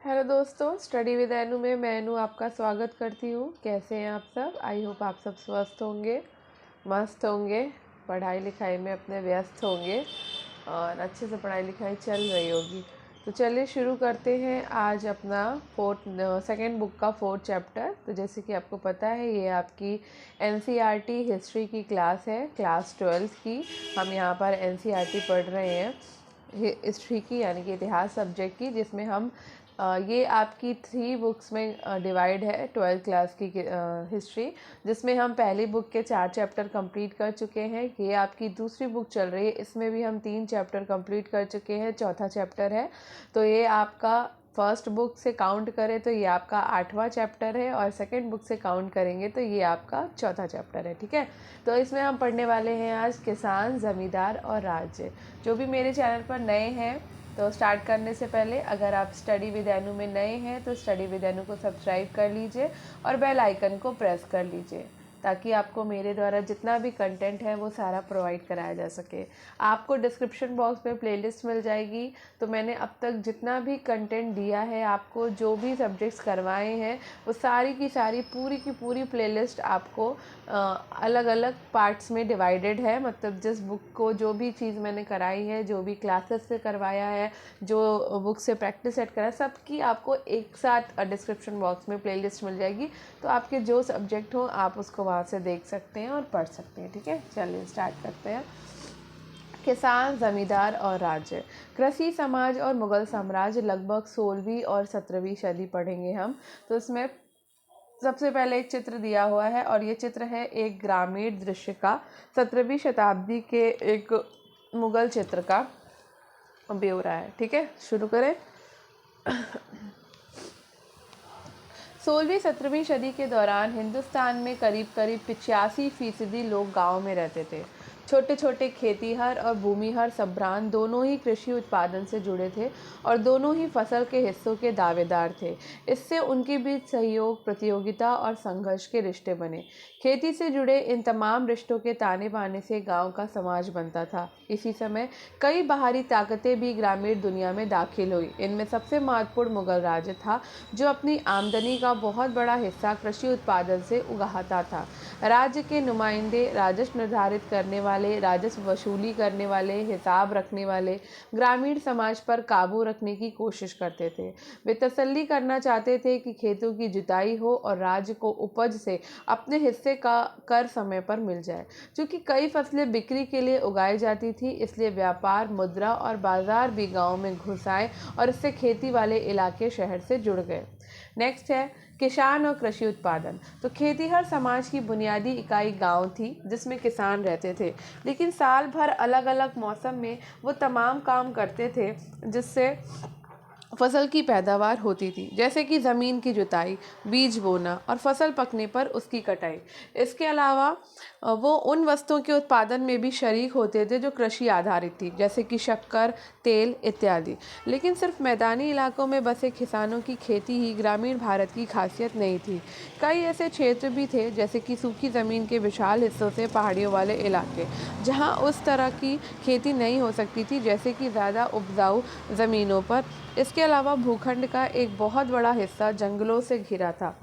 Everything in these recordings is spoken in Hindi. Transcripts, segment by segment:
हेलो दोस्तों, स्टडी विद एनु में मैं एनु आपका स्वागत करती हूँ। कैसे हैं आप सब? आई होप आप सब स्वस्थ होंगे, मस्त होंगे, पढ़ाई लिखाई में अपने व्यस्त होंगे और अच्छे से पढ़ाई लिखाई चल रही होगी। तो चलिए शुरू करते हैं आज अपना सेकेंड बुक का 4th चैप्टर। तो जैसे कि आपको पता है, ये आपकी एनसीईआरटी हिस्ट्री की क्लास है, क्लास 12th की। हम यहाँ पर एनसीईआरटी पढ़ रहे हैं हिस्ट्री की, यानी कि इतिहास सब्जेक्ट की, जिसमें हम ये आपकी 3 बुक्स में डिवाइड है 12th क्लास की हिस्ट्री, जिसमें हम पहली बुक के 4 चैप्टर कंप्लीट कर चुके हैं। ये आपकी दूसरी बुक चल रही है, इसमें भी हम 3 चैप्टर कंप्लीट कर चुके हैं, चौथा चैप्टर है। तो ये आपका फर्स्ट बुक से काउंट करें तो ये आपका 8वां चैप्टर है, और सेकंड बुक से काउंट करेंगे तो ये आपका चौथा चैप्टर है। ठीक है, तो इसमें हम पढ़ने वाले हैं आज किसान, ज़मींदार और राज्य। जो भी मेरे चैनल पर नए हैं, तो स्टार्ट करने से पहले अगर आप स्टडी विद एनु में नए हैं तो स्टडी विद एनु को सब्सक्राइब कर लीजिए और बेल आइकन को प्रेस कर लीजिए, ताकि आपको मेरे द्वारा जितना भी कंटेंट है वो सारा प्रोवाइड कराया जा सके। आपको डिस्क्रिप्शन बॉक्स में प्लेलिस्ट मिल जाएगी। तो मैंने अब तक जितना भी कंटेंट दिया है, आपको जो भी सब्जेक्ट्स करवाए हैं, वो सारी की सारी पूरी की पूरी प्लेलिस्ट आपको अलग अलग पार्ट्स में डिवाइडेड है। मतलब जिस बुक को जो भी चीज़ मैंने कराई है, जो भी क्लासेस से करवाया है, जो बुक से प्रैक्टिस सेट करा, सबकी आपको एक साथ डिस्क्रिप्शन बॉक्स में प्लेलिस्ट मिल जाएगी। तो आपके जो सब्जेक्ट हो आप उसको वहाँ से देख सकते हैं और पढ़ सकते हैं। ठीक है, चलिए स्टार्ट करते हैं। किसान, जमींदार और राज्य। कृषि समाज और मुगल साम्राज्य लगभग 16वीं और 17वीं सदी पढ़ेंगे हम। तो इसमें सबसे पहले एक चित्र दिया हुआ है, और ये चित्र है एक ग्रामीण दृश्य का, 17वीं शताब्दी के एक मुगल चित्र का ब्यौरा है। ठीक है, शुरू करें। 16वीं 17वीं सदी के दौरान हिंदुस्तान में करीब 85% लोग गाँव में रहते थे। छोटे छोटे खेतीहर और भूमिहर संभ्रांत दोनों ही कृषि उत्पादन से जुड़े थे और दोनों ही फसल के हिस्सों के दावेदार थे। इससे उनके बीच सहयोग, प्रतियोगिता और संघर्ष के रिश्ते बने। खेती से जुड़े इन तमाम रिश्तों के ताने बाने से गांव का समाज बनता था। इसी समय कई बाहरी ताकतें भी ग्रामीण दुनिया में दाखिल हुई। इनमें सबसे महत्वपूर्ण मुगल राज्य था, जो अपनी आमदनी का बहुत बड़ा हिस्सा कृषि उत्पादन से उगाता था। राज्य के नुमाइंदे राजस्व निर्धारित करने वाले, राजस्व वसूली करने वाले, हिसाब रखने वाले ग्रामीण समाज पर काबू रखने की कोशिश करते थे। वे तसल्ली करना चाहते थे कि खेतों की जुताई हो और राज्य को उपज से अपने हिस्से का कर समय पर मिल जाए। क्योंकि कई फसलें बिक्री के लिए उगाई जाती थी, इसलिए व्यापार, मुद्रा और बाजार भी गांव में घुस आए और इससे खेती वाले इलाके शहर से जुड़ गए। नेक्स्ट है किसान और कृषि उत्पादन। तो खेतीहर समाज की बुनियादी इकाई गांव थी, जिसमें किसान रहते थे, लेकिन साल भर अलग अलग मौसम में वो तमाम काम करते थे जिससे फसल की पैदावार होती थी, जैसे कि ज़मीन की जुताई, बीज बोना और फसल पकने पर उसकी कटाई। इसके अलावा वो उन वस्तुओं के उत्पादन में भी शरीक होते थे जो कृषि आधारित थी, जैसे कि शक्कर, तेल इत्यादि। लेकिन सिर्फ मैदानी इलाकों में बसे किसानों की खेती ही ग्रामीण भारत की खासियत नहीं थी। कई ऐसे क्षेत्र भी थे, जैसे कि सूखी ज़मीन के विशाल हिस्सों से पहाड़ियों वाले इलाके, जहाँ उस तरह की खेती नहीं हो सकती थी, जैसे कि ज़्यादा उपजाऊ ज़मीनों पर। इसके अलावा भूखंड का एक बहुत बड़ा हिस्सा जंगलों से घिरा था।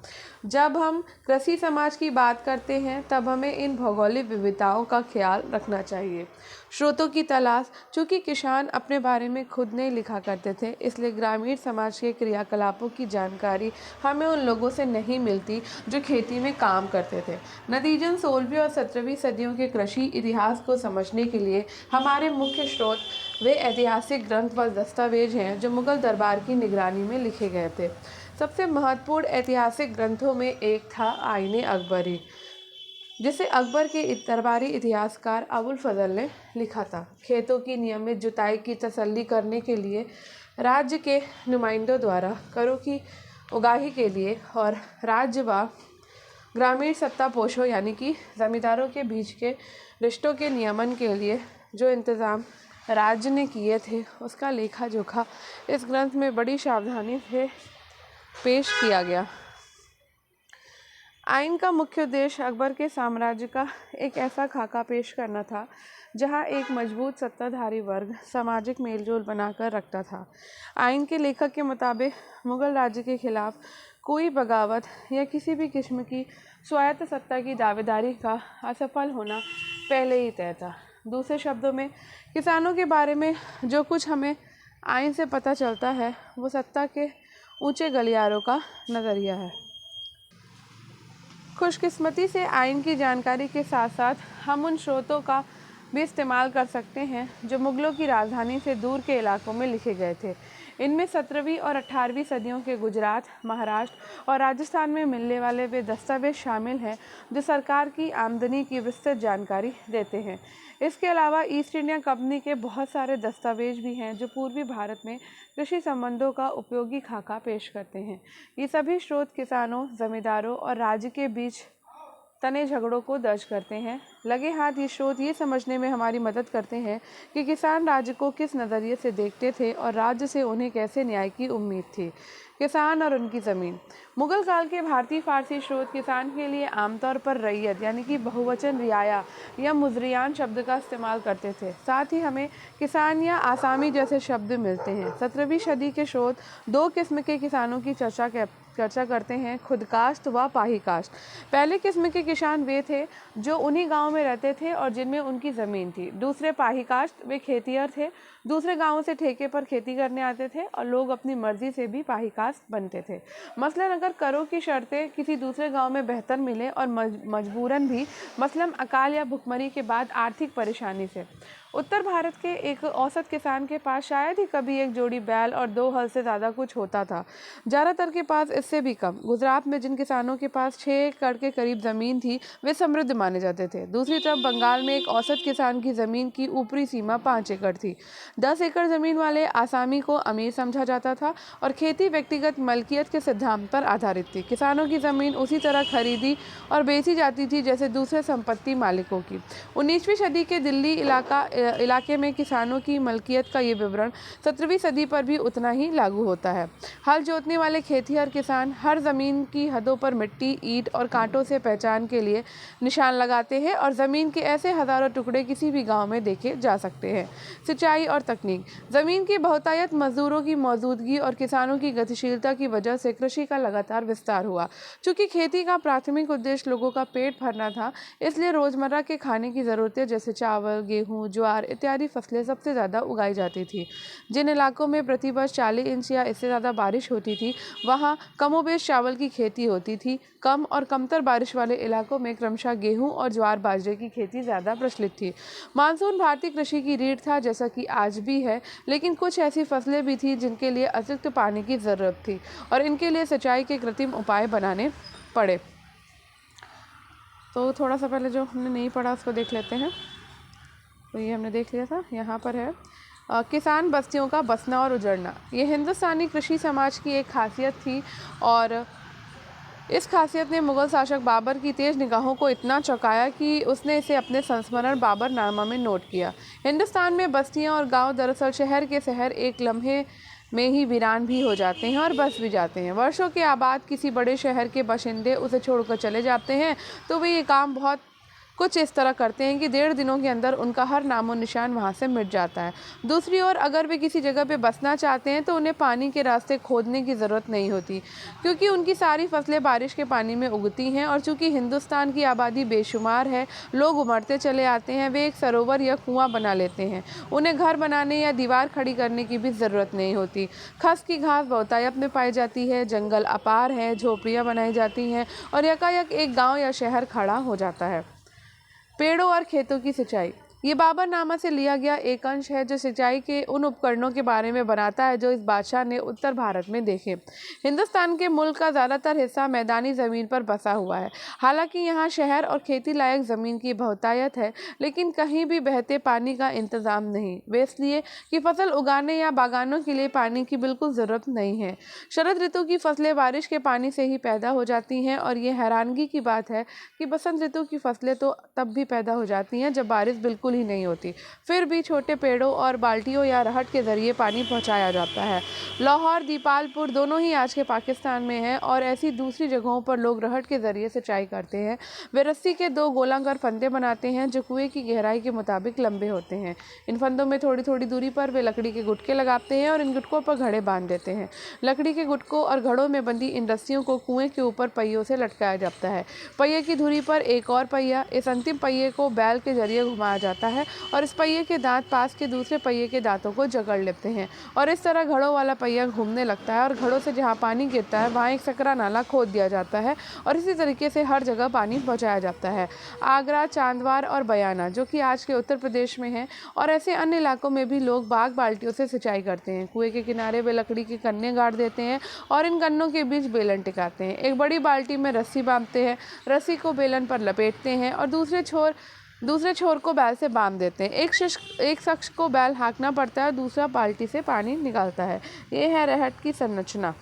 जब हम कृषि समाज की बात करते हैं, तब हमें इन भौगोलिक विविधताओं का ख्याल रखना चाहिए। स्रोतों की तलाश। चूँकि किसान अपने बारे में खुद नहीं लिखा करते थे, इसलिए ग्रामीण समाज के क्रियाकलापों की जानकारी हमें उन लोगों से नहीं मिलती जो खेती में काम करते थे। नतीजन 16वीं और 17वीं सदियों के कृषि इतिहास को समझने के लिए हमारे मुख्य स्रोत वे ऐतिहासिक ग्रंथ व दस्तावेज हैं जो मुगल दरबार की निगरानी में लिखे गए थे। सबसे महत्वपूर्ण ऐतिहासिक ग्रंथों में एक था आईने अकबरी, जिसे अकबर के दरबारी इतिहासकार अबुल फजल ने लिखा था। खेतों की नियमित जुताई की तसल्ली करने के लिए राज्य के नुमाइंदों द्वारा करों की उगाही के लिए और राज्य व ग्रामीण सत्तापोषों यानी कि जमींदारों के बीच के रिश्तों के नियमन के लिए जो इंतज़ाम राज्य ने किए थे, उसका लेखा जोखा इस ग्रंथ में बड़ी सावधानी से पेश किया गया। आइन का मुख्य उद्देश्य अकबर के साम्राज्य का एक ऐसा खाका पेश करना था जहां एक मजबूत सत्ताधारी वर्ग सामाजिक मेलजोल बनाकर रखता था। आइन के लेखक के मुताबिक मुगल राज्य के खिलाफ कोई बगावत या किसी भी किस्म की स्वायत्त सत्ता की दावेदारी का असफल होना पहले ही तय था। दूसरे शब्दों में, किसानों के बारे में जो कुछ हमें आइन से पता चलता है वो सत्ता के ऊंचे गलियारों का नज़रिया है। खुशकिस्मती से आइन की जानकारी के साथ साथ हम उन स्रोतों का भी इस्तेमाल कर सकते हैं जो मुग़लों की राजधानी से दूर के इलाकों में लिखे गए थे। इनमें 17वीं और 18वीं सदियों के गुजरात, महाराष्ट्र और राजस्थान में मिलने वाले वे दस्तावेज शामिल हैं जो सरकार की आमदनी की विस्तृत जानकारी देते हैं। इसके अलावा ईस्ट इंडिया कंपनी के बहुत सारे दस्तावेज भी हैं जो पूर्वी भारत में कृषि संबंधों का उपयोगी खाका पेश करते हैं। ये सभी स्रोत किसानों, जमींदारों और राज्य के बीच तने झगड़ों को दर्ज करते हैं। लगे हाथ ये स्रोत ये समझने में हमारी मदद करते हैं कि किसान राज्य को किस नज़रिए से देखते थे और राज्य से उन्हें कैसे न्याय की उम्मीद थी। किसान और उनकी ज़मीन। मुग़ल काल के भारतीय फारसी स्रोत किसान के लिए आमतौर पर रैयत यानी कि बहुवचन रियाया या मुजरियान शब्द का इस्तेमाल करते थे। साथ ही हमें किसान या आसामी जैसे शब्द मिलते हैं। 17वीं सदी के स्रोत दो किस्म के किसानों की चर्चा करते हैं, खुदकाश्त व पाहीकाश्त। पहले किस्म के किसान वे थे जो उन्हीं गाँव में रहते थे और जिनमें उनकी ज़मीन थी। दूसरे पाहीकाश्त वे खेतिहर थे, दूसरे गाँवों से ठेके पर खेती करने आते थे और लोग अपनी मर्जी से भी पाहीकाश्त बनते थे। मसलन अगर करों की शर्तें किसी दूसरे गांव में बेहतर मिले और मजबूरन भी, मसलन अकाल या भुखमरी के बाद आर्थिक परेशानी से। उत्तर भारत के एक औसत किसान के पास शायद ही कभी एक जोड़ी बैल और 2 हल से ज़्यादा कुछ होता था, ज़्यादातर के पास इससे भी कम। गुजरात में जिन किसानों के पास 6 एकड़ के करीब ज़मीन थी वे समृद्ध माने जाते थे। दूसरी तरफ बंगाल में एक औसत किसान की ज़मीन की ऊपरी सीमा 5 एकड़ थी। 10 एकड़ ज़मीन वाले आसामी को अमीर समझा जाता था और खेती व्यक्तिगत मलकियत के सिद्धांत पर आधारित थी। किसानों की ज़मीन उसी तरह खरीदी और बेची जाती थी जैसे दूसरे संपत्ति मालिकों की। 19वीं सदी के दिल्ली इलाके में किसानों की मलकियत का ये विवरण 17वीं सदी पर भी उतना ही लागू होता है। हल जोतने वाले खेतिहर किसान हर ज़मीन की हदों पर मिट्टी, ईंट और कांटों से पहचान के लिए निशान लगाते हैं और ज़मीन के ऐसे हज़ारों टुकड़े किसी भी गांव में देखे जा सकते हैं। सिंचाई और तकनीक। ज़मीन की बहुतायत, मजदूरों की मौजूदगी और किसानों की गतिशीलता की वजह से कृषि का लगातार विस्तार हुआ। चूँकि खेती का प्राथमिक उद्देश्य लोगों का पेट भरना था, इसलिए रोज़मर्रा के खाने की ज़रूरतें जैसे चावल, गेहूँ, ज्वार इत्यादि फसलें सबसे ज़्यादा उगाई जाती थी। जिन इलाकों में प्रतिवर्ष 40 इंच या इससे ज़्यादा बारिश होती थी वहाँ कमोबेश चावल की खेती होती थी। कम और कमतर बारिश वाले इलाकों में क्रमशः गेहूँ और ज्वार बाजरे की खेती ज़्यादा प्रचलित थी। मानसून भारतीय कृषि की रीढ़ था जैसा कि आज भी है, लेकिन कुछ ऐसी फसलें भी थी जिनके लिए अतिरिक्त पानी की ज़रूरत थी और इनके लिए सिंचाई के कृत्रिम उपाय बनाने पड़े। तो थोड़ा सा पहले जो हमने नहीं पढ़ा उसको देख लेते हैं। तो ये हमने देख लिया था, यहाँ पर है किसान बस्तियों का बसना और उजड़ना। ये हिंदुस्तानी कृषि समाज की एक खासियत थी और इस खासियत ने मुग़ल शासक बाबर की तेज़ निगाहों को इतना चौंकाया कि उसने इसे अपने संस्मरण बाबरनामा में नोट किया। हिंदुस्तान में बस्तियाँ और गांव दरअसल शहर के शहर एक लम्हे में ही वीरान भी हो जाते हैं और बस भी जाते हैं। वर्षों के आबाद किसी बड़े शहर के बाशिंदे उसे छोड़कर चले जाते हैं तो वे ये काम बहुत कुछ इस तरह करते हैं कि 1.5 दिनों के अंदर उनका हर नामो निशान वहाँ से मिट जाता है। दूसरी ओर अगर वे किसी जगह पे बसना चाहते हैं तो उन्हें पानी के रास्ते खोदने की ज़रूरत नहीं होती, क्योंकि उनकी सारी फसलें बारिश के पानी में उगती हैं और चूँकि हिंदुस्तान की आबादी बेशुमार है, लोग उमड़ते चले आते हैं, वे एक सरोवर या कुआँ बना लेते हैं। उन्हें घर बनाने या दीवार खड़ी करने की भी ज़रूरत नहीं होती। खस की घास बहुतायत में पाई जाती है, जंगल अपार है, झोपड़ियाँ बनाई जाती हैं और यकायक एक गाँव या शहर खड़ा हो जाता है। पेड़ों और खेतों की सिंचाई। ये बाबरनामा से लिया गया एक अंश है जो सिंचाई के उन उपकरणों के बारे में बनाता है जो इस बादशाह ने उत्तर भारत में देखे। हिंदुस्तान के मुल्क का ज़्यादातर हिस्सा मैदानी ज़मीन पर बसा हुआ है। हालांकि यहाँ शहर और खेती लायक ज़मीन की बहुतायत है, लेकिन कहीं भी बहते पानी का इंतज़ाम नहीं। वे इसलिए कि फसल उगाने या बागानों के लिए पानी की बिल्कुल ज़रूरत नहीं है। शरद ऋतु की फसलें बारिश के पानी से ही पैदा हो जाती हैं और ये हैरानगी की बात है कि बसंत ऋतु की फसलें तो तब भी पैदा हो जाती हैं जब बारिश बिल्कुल बिल्कुल ही नहीं होती। फिर भी छोटे पेड़ों और बाल्टियों या रहट के ज़रिए पानी पहुंचाया जाता है। लाहौर, दीपालपुर दोनों ही आज के पाकिस्तान में हैं और ऐसी दूसरी जगहों पर लोग रहट के ज़रिए सिंचाई करते हैं। वे रस्सी के 2 गोलाकार फंदे बनाते हैं जो कुएं की गहराई के मुताबिक लंबे होते हैं। इन फंदों में थोड़ी थोड़ी दूरी पर वे लकड़ी के गुटके लगाते हैं और इन गुटकों पर घड़े बांध देते हैं। लकड़ी के गुटकों और घड़ों में बंधी इन रस्सियों को कुएं के ऊपर पहियों से लटकाया जाता है। पहिए की धुरी पर एक और पहिया, इस अंतिम पहिए को बैल के जरिए घुमाया जाता है और इस पहिए के दांत पास के दूसरे पहिए के दांतों को जकड़ लेते हैं और इस तरह घड़ों वाला पहिया घूमने लगता है और घड़ों से जहाँ पानी गिरता है वहाँ एक सकरा नाला खोद दिया जाता है और इसी तरीके से हर जगह पानी पहुँचाया जाता है। आगरा, चांदवार और बयाना जो कि आज के उत्तर प्रदेश में है और ऐसे अन्य इलाकों में भी लोग बाग बाल्टियों से सिंचाई करते हैं। कुएं के किनारे वे लकड़ी के कन्ने गाड़ देते हैं और इन कन्नों के बीच बेलन टिकाते हैं। एक बड़ी बाल्टी में रस्सी बांधते हैं, रस्सी को बेलन पर लपेटते हैं और दूसरे छोर को बैल से बांध देते हैं। एक शख्स को बैल हाँकना पड़ता है, दूसरा बाल्टी से पानी निकालता है। ये है रहट की संरचना।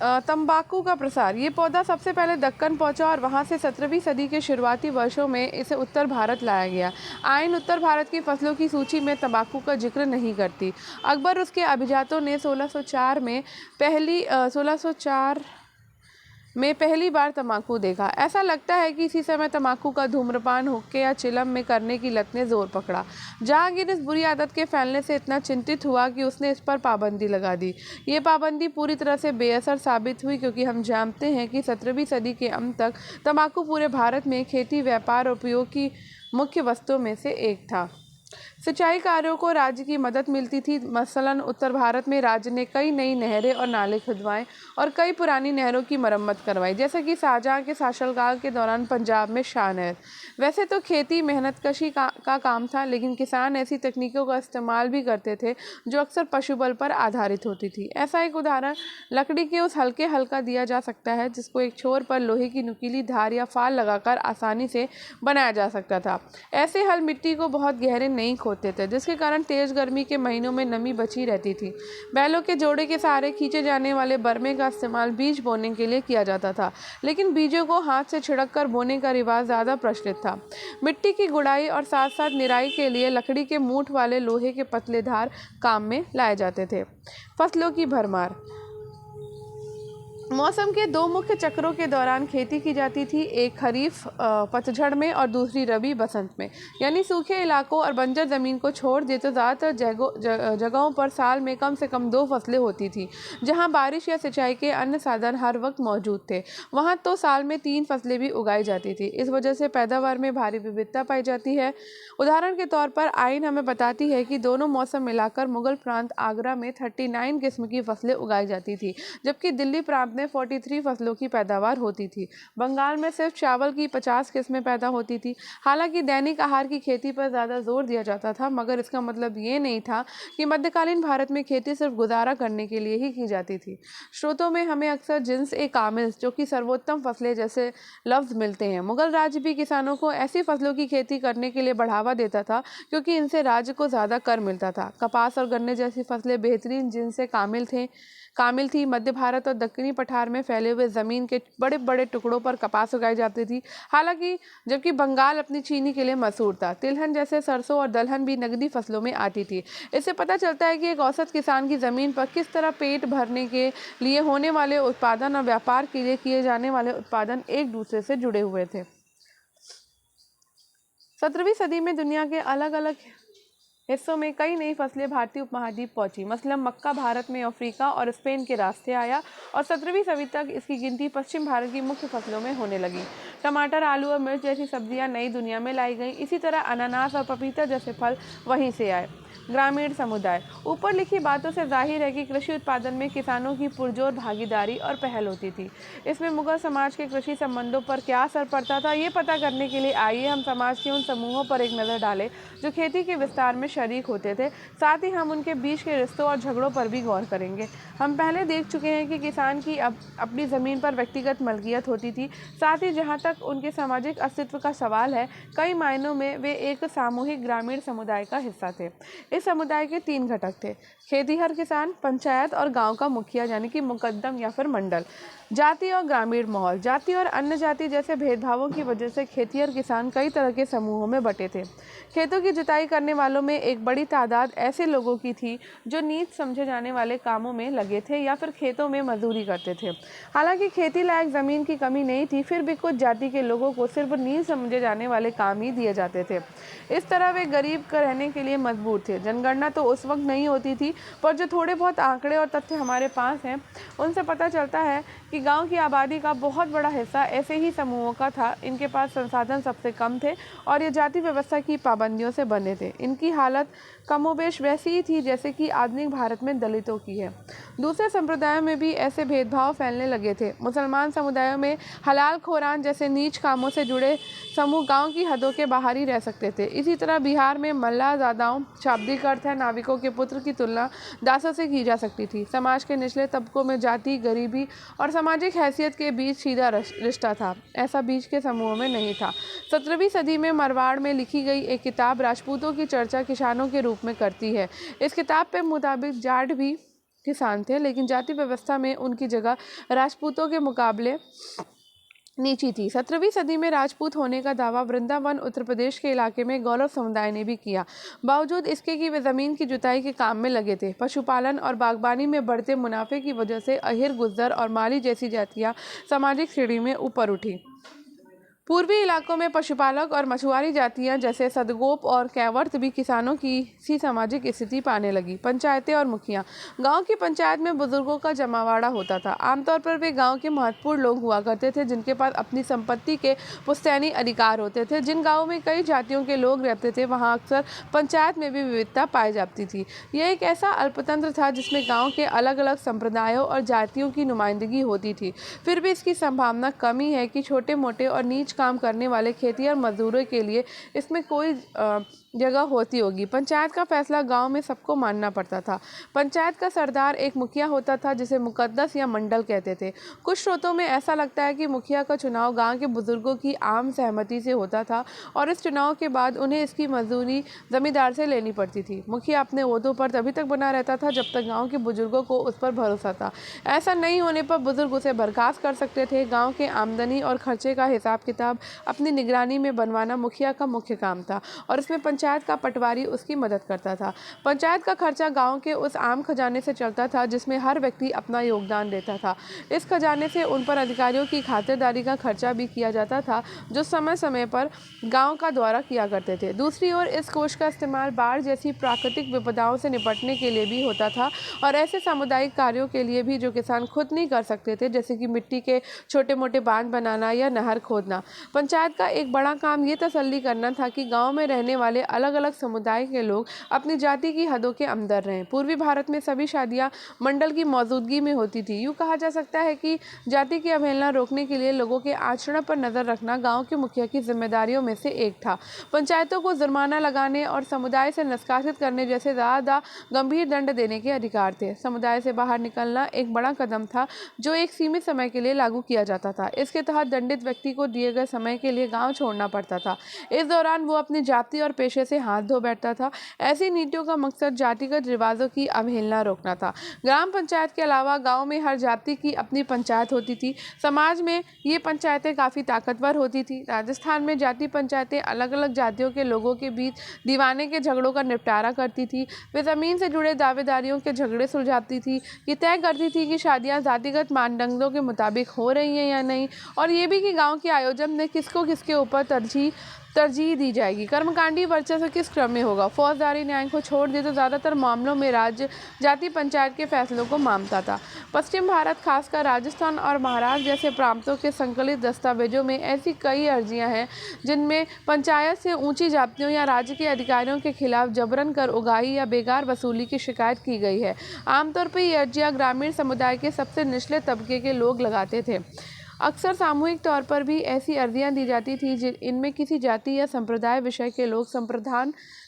तंबाकू का प्रसार। ये पौधा सबसे पहले दक्कन पहुंचा और वहां से 17वीं सदी के शुरुआती वर्षों में इसे उत्तर भारत लाया गया। आइन उत्तर भारत की फसलों की सूची में तंबाकू का जिक्र नहीं करती। अकबर उसके अभिजातों ने 1604 में पहली बार तंबाकू देखा। ऐसा लगता है कि इसी समय तंबाकू का धूम्रपान, हुक्के या चिलम में करने की लत ने जोर पकड़ा। जहांगीर इस बुरी आदत के फैलने से इतना चिंतित हुआ कि उसने इस पर पाबंदी लगा दी। ये पाबंदी पूरी तरह से बेअसर साबित हुई क्योंकि हम जानते हैं कि 17वीं सदी के अंत तक तंबाकू पूरे भारत में खेती, व्यापार और उपयोग की मुख्य वस्तुओं में से एक था। सिंचाई कार्यों को राज्य की मदद मिलती थी। मसलन उत्तर भारत में राज्य ने कई नई नहरें और नाले खुदवाए और कई पुरानी नहरों की मरम्मत करवाई, जैसे कि शाहजहां के शासनकाल के दौरान पंजाब में शाह नहर। वैसे तो खेती मेहनतकशी का काम था, लेकिन किसान ऐसी तकनीकों का इस्तेमाल भी करते थे जो अक्सर पशुबल पर आधारित होती थी। ऐसा एक उदाहरण लकड़ी के उस हल्के हल का दिया जा सकता है जिसको एक छोर पर लोहे की नुकीली धार या फाल लगाकर आसानी से बनाया जा सकता था। ऐसे हल मिट्टी को बहुत गहरे नहीं खोदते थे, जिसके कारण तेज गर्मी के महीनों में नमी बची रहती थी। बैलों के जोड़े के सहारे खींचे जाने वाले बरमे का इस्तेमाल बीज बोने के लिए किया जाता था, लेकिन बीजों को हाथ से छिड़क कर बोने का रिवाज ज़्यादा प्रचलित था। मिट्टी की गुड़ाई और साथ साथ निराई के लिए लकड़ी के मूठ वाले लोहे के पतले धार काम में लाए जाते थे। फसलों की भरमार। मौसम के 2 मुख्य चक्रों के दौरान खेती की जाती थी, एक खरीफ पतझड़ में और दूसरी रबी बसंत में। यानी सूखे इलाकों और बंजर ज़मीन को छोड़ दे तो ज़्यादातर जगहों पर साल में कम से कम 2 फसलें होती थी। जहां बारिश या सिंचाई के अन्य साधन हर वक्त मौजूद थे, वहां तो साल में 3 फसलें भी उगाई जाती थी। इस वजह से पैदावार में भारी विविधता पाई जाती है। उदाहरण के तौर पर आइन हमें बताती है कि दोनों मौसम मिलाकर मुगल प्रांत आगरा में 39 किस्म की फसलें उगाई जाती थी, जबकि दिल्ली प्रांत में 43 फसलों की पैदावार होती थी। बंगाल में सिर्फ चावल की 50 किस्में पैदा होती थी। हालांकि दैनिक आहार की खेती पर ज़्यादा जोर दिया जाता था, मगर इसका मतलब ये नहीं था कि मध्यकालीन भारत में खेती सिर्फ गुजारा करने के लिए ही की जाती थी। स्रोतों में हमें अक्सर जिन्स ए कामिल जो कि सर्वोत्तम फसलें जैसे लफ्ज़ मिलते हैं। मुगल राज्य भी किसानों को ऐसी फसलों की खेती करने के लिए बढ़ावा देता था क्योंकि इनसे राज्य को ज़्यादा कर मिलता था। कपास और गन्ने जैसी फसलें बेहतरीन जिन्स ए कामिल थी। मध्य भारत और दक्षिणी पठार में फैले हुए ज़मीन के बड़े बड़े टुकड़ों पर कपास उगाई जाती थी। हालांकि जबकि बंगाल अपनी चीनी के लिए मशहूर था, तिलहन जैसे सरसों और दलहन भी नकदी फसलों में आती थी। इससे पता चलता है कि एक औसत किसान की ज़मीन पर किस तरह पेट भरने के लिए होने वाले उत्पादन और व्यापार के लिए किए जाने वाले उत्पादन एक दूसरे से जुड़े हुए थे। 17वीं सदी में दुनिया के अलग अलग हिस्सों में कई नई फसलें भारतीय उपमहाद्वीप पहुंची। मसलन मक्का भारत में अफ्रीका और स्पेन के रास्ते आया और 17वीं सदी तक इसकी गिनती पश्चिम भारत की मुख्य फसलों में होने लगी। टमाटर, आलू और मिर्च जैसी सब्जियां नई दुनिया में लाई गईं। इसी तरह अनानास और पपीता जैसे फल वहीं से आए। ग्रामीण समुदाय। ऊपर लिखी बातों से जाहिर है कि कृषि उत्पादन में किसानों की पुरजोर भागीदारी और पहल होती थी। इसमें मुगल समाज के कृषि संबंधों पर क्या असर पड़ता था, ये पता करने के लिए आइए हम समाज के उन समूहों पर एक नज़र डालें जो खेती के विस्तार में शरीक होते थे। साथ ही हम उनके बीच के रिश्तों और झगड़ों पर भी गौर करेंगे। हम पहले देख चुके हैं कि किसान की अपनी ज़मीन पर व्यक्तिगत मलकियत होती थी। साथ ही जहाँ तक उनके सामाजिक अस्तित्व का सवाल है, कई मायनों में वे एक सामूहिक ग्रामीण समुदाय का हिस्सा थे। इस समुदाय के 3 घटक थे: खेतीहर किसान, पंचायत और गांव का मुखिया यानी कि मुकद्दम या फिर मंडल। जाति और ग्रामीण माहौल। जाति और अन्य जाति जैसे भेदभावों की वजह से खेतीहर किसान कई तरह के समूहों में बटे थे। खेतों की जुताई करने वालों में एक बड़ी तादाद ऐसे लोगों की थी जो नीच समझे जाने वाले कामों में लगे थे या फिर खेतों में मजदूरी करते थे। हालांकि खेती लायक जमीन की कमी नहीं थी, फिर भी कुछ जाति के लोगों को सिर्फ नीच समझे जाने वाले काम ही दिए जाते थे। इस तरह वे गरीब रहने के लिए मजबूर थे। जनगणना तो उस वक्त नहीं होती थी, पर जो थोड़े बहुत आंकड़े और तथ्य हमारे पास हैं उनसे पता चलता है कि गांव की आबादी का बहुत बड़ा हिस्सा ऐसे ही समूहों का था। इनके पास संसाधन सबसे कम थे और ये जाति व्यवस्था की पाबंदियों से बने थे। इनकी हालत कमोबेश वैसी ही थी जैसे कि आधुनिक भारत में दलितों की है। दूसरे संप्रदायों में भी ऐसे भेदभाव फैलने लगे थे। मुसलमान समुदायों में हलाल खोरान जैसे नीच कामों से जुड़े समूह गांव की हदों के बाहर ही रह सकते थे। इसी तरह बिहार में मल्लाहजादाओं, शाब्दिक अर्थ है नाविकों के पुत्र, की तुलना दासों से की जा सकती थी। समाज के निचले तबकों में जाति, गरीबी और सामाजिक हैसियत के बीच सीधा रिश्ता था। ऐसा बीच के समूहों में नहीं था। 17वीं सदी में मारवाड़ में लिखी गई एक किताब राजपूतों की चर्चा किसानों के रूप में करती है। इस किताब के मुताबिक जाट भी किसान थे, लेकिन जाति व्यवस्था में उनकी जगह राजपूतों के मुकाबले नीची थी। 17वीं सदी में राजपूत होने का दावा वृंदावन उत्तर प्रदेश के इलाके में गौरव समुदाय ने भी किया। बावजूद इसके कि वे जमीन की जुताई के काम में लगे थे। पशुपालन और बागबानी में बढ़ते मुनाफे की वजह से अहिर, गुज्जर और माली जैसी जातियां सामाजिक श्रेणी में ऊपर उठी। पूर्वी इलाकों में पशुपालक और मछुआरी जातियां जैसे सदगोप और कैवर्त भी किसानों की सी सामाजिक स्थिति पाने लगी। पंचायतें और मुखिया। गांव की पंचायत में बुजुर्गों का जमावड़ा होता था। आमतौर पर वे गांव के महत्वपूर्ण लोग हुआ करते थे जिनके पास अपनी संपत्ति के पुश्तैनी अधिकार होते थे। जिन गाँवों में कई जातियों के लोग रहते थे वहाँ अक्सर पंचायत में भी विविधता पाई जाती थी। यह एक ऐसा अल्पतंत्र था जिसमें गाँव के अलग अलग संप्रदायों और जातियों की नुमाइंदगी होती थी। फिर भी इसकी संभावना कम ही है कि छोटे मोटे और नीच काम करने वाले खेतिहर मजदूरों के लिए इसमें कोई जगह होती होगी। पंचायत का फैसला गांव में सबको मानना पड़ता था। पंचायत का सरदार एक मुखिया होता था जिसे मुकद्दस या मंडल कहते थे। कुछ स्रोतों में ऐसा लगता है कि मुखिया का चुनाव गांव के बुजुर्गों की आम सहमति से होता था और इस चुनाव के बाद उन्हें इसकी मंजूरी जमींदार से लेनी पड़ती थी। मुखिया अपने ओहदों पर तभी तक बना रहता था जब तक गाँव के बुजुर्गों को उस पर भरोसा था। ऐसा नहीं होने पर बुजुर्ग उसे बर्खास्त कर सकते थे। गाँव के आमदनी और खर्चे का हिसाब किताब अपनी निगरानी में बनवाना मुखिया का मुख्य काम था और इसमें पंचायत का पटवारी उसकी मदद करता था। पंचायत का खर्चा गांव के उस आम खजाने से चलता था जिसमें हर व्यक्ति अपना योगदान देता था। इस खजाने से उन पर अधिकारियों की खातिरदारी का खर्चा भी किया जाता था जो समय समय पर गांव का दौरा किया करते थे। दूसरी ओर इस कोष का इस्तेमाल बाढ़ जैसी प्राकृतिक विपदाओं से निपटने के लिए भी होता था और ऐसे सामुदायिक कार्यों के लिए भी जो किसान खुद नहीं कर सकते थे, जैसे कि मिट्टी के छोटे मोटे बांध बनाना या नहर खोदना। पंचायत का एक बड़ा काम ये तसल्ली करना था कि गांव में रहने वाले अलग अलग समुदाय के लोग अपनी जाति की हदों के अंदर रहें। पूर्वी भारत में सभी शादियां मंडल की मौजूदगी में होती थी। यूँ कहा जा सकता है कि जाति की अवहेलना रोकने के लिए लोगों के आचरण पर नजर रखना गांव के मुखिया की जिम्मेदारियों में से एक था। पंचायतों को जुर्माना लगाने और समुदाय से निष्कासित करने जैसे ज़्यादा गंभीर दंड देने के अधिकार थे। समुदाय से बाहर निकलना एक बड़ा कदम था जो एक सीमित समय के लिए लागू किया जाता था। इसके तहत दंडित व्यक्ति को दिए गए समय के लिए गांव छोड़ना पड़ता था। इस दौरान वो अपनी जाति और पेशे से हाथ धो बैठता था। ऐसी नीतियों का मकसद जातिगत रिवाजों की अवहेलना रोकना था। ग्राम पंचायत के अलावा गांव में हर जाति की अपनी पंचायत होती थी। समाज में ये पंचायतें काफ़ी ताकतवर होती थी। राजस्थान में जाति पंचायतें अलग अलग जातियों के लोगों के बीच दीवाने के झगड़ों का निपटारा करती थी। वे ज़मीन से जुड़े दावेदारियों के झगड़े सुलझाती थी। ये तय करती थी कि शादियाँ जातिगत मानदंडों के मुताबिक हो रही हैं या नहीं, और ये भी कि गाँव के आयोजन में किसको किसके ऊपर तरजीह दी जाएगी, कर्मकांडी वर्चस्व किस क्रम में होगा। फौजदारी न्याय को छोड़ दे तो ज़्यादातर मामलों में राज्य जाति पंचायत के फैसलों को मानता था। पश्चिम भारत, खासकर राजस्थान और महाराष्ट्र जैसे प्रांतों के संकलित दस्तावेजों में ऐसी कई अर्जियां हैं जिनमें पंचायत से ऊंची जातियों या राज्य के अधिकारियों के खिलाफ जबरन कर उगाही या बेकार वसूली की शिकायत की गई है। आमतौर पर ये अर्जियां ग्रामीण समुदाय के सबसे निचले तबके के लोग लगाते थे। अक्सर सामूहिक तौर पर भी ऐसी अर्जियां दी जाती थी इनमें किसी जाति या संप्रदाय विषय के लोग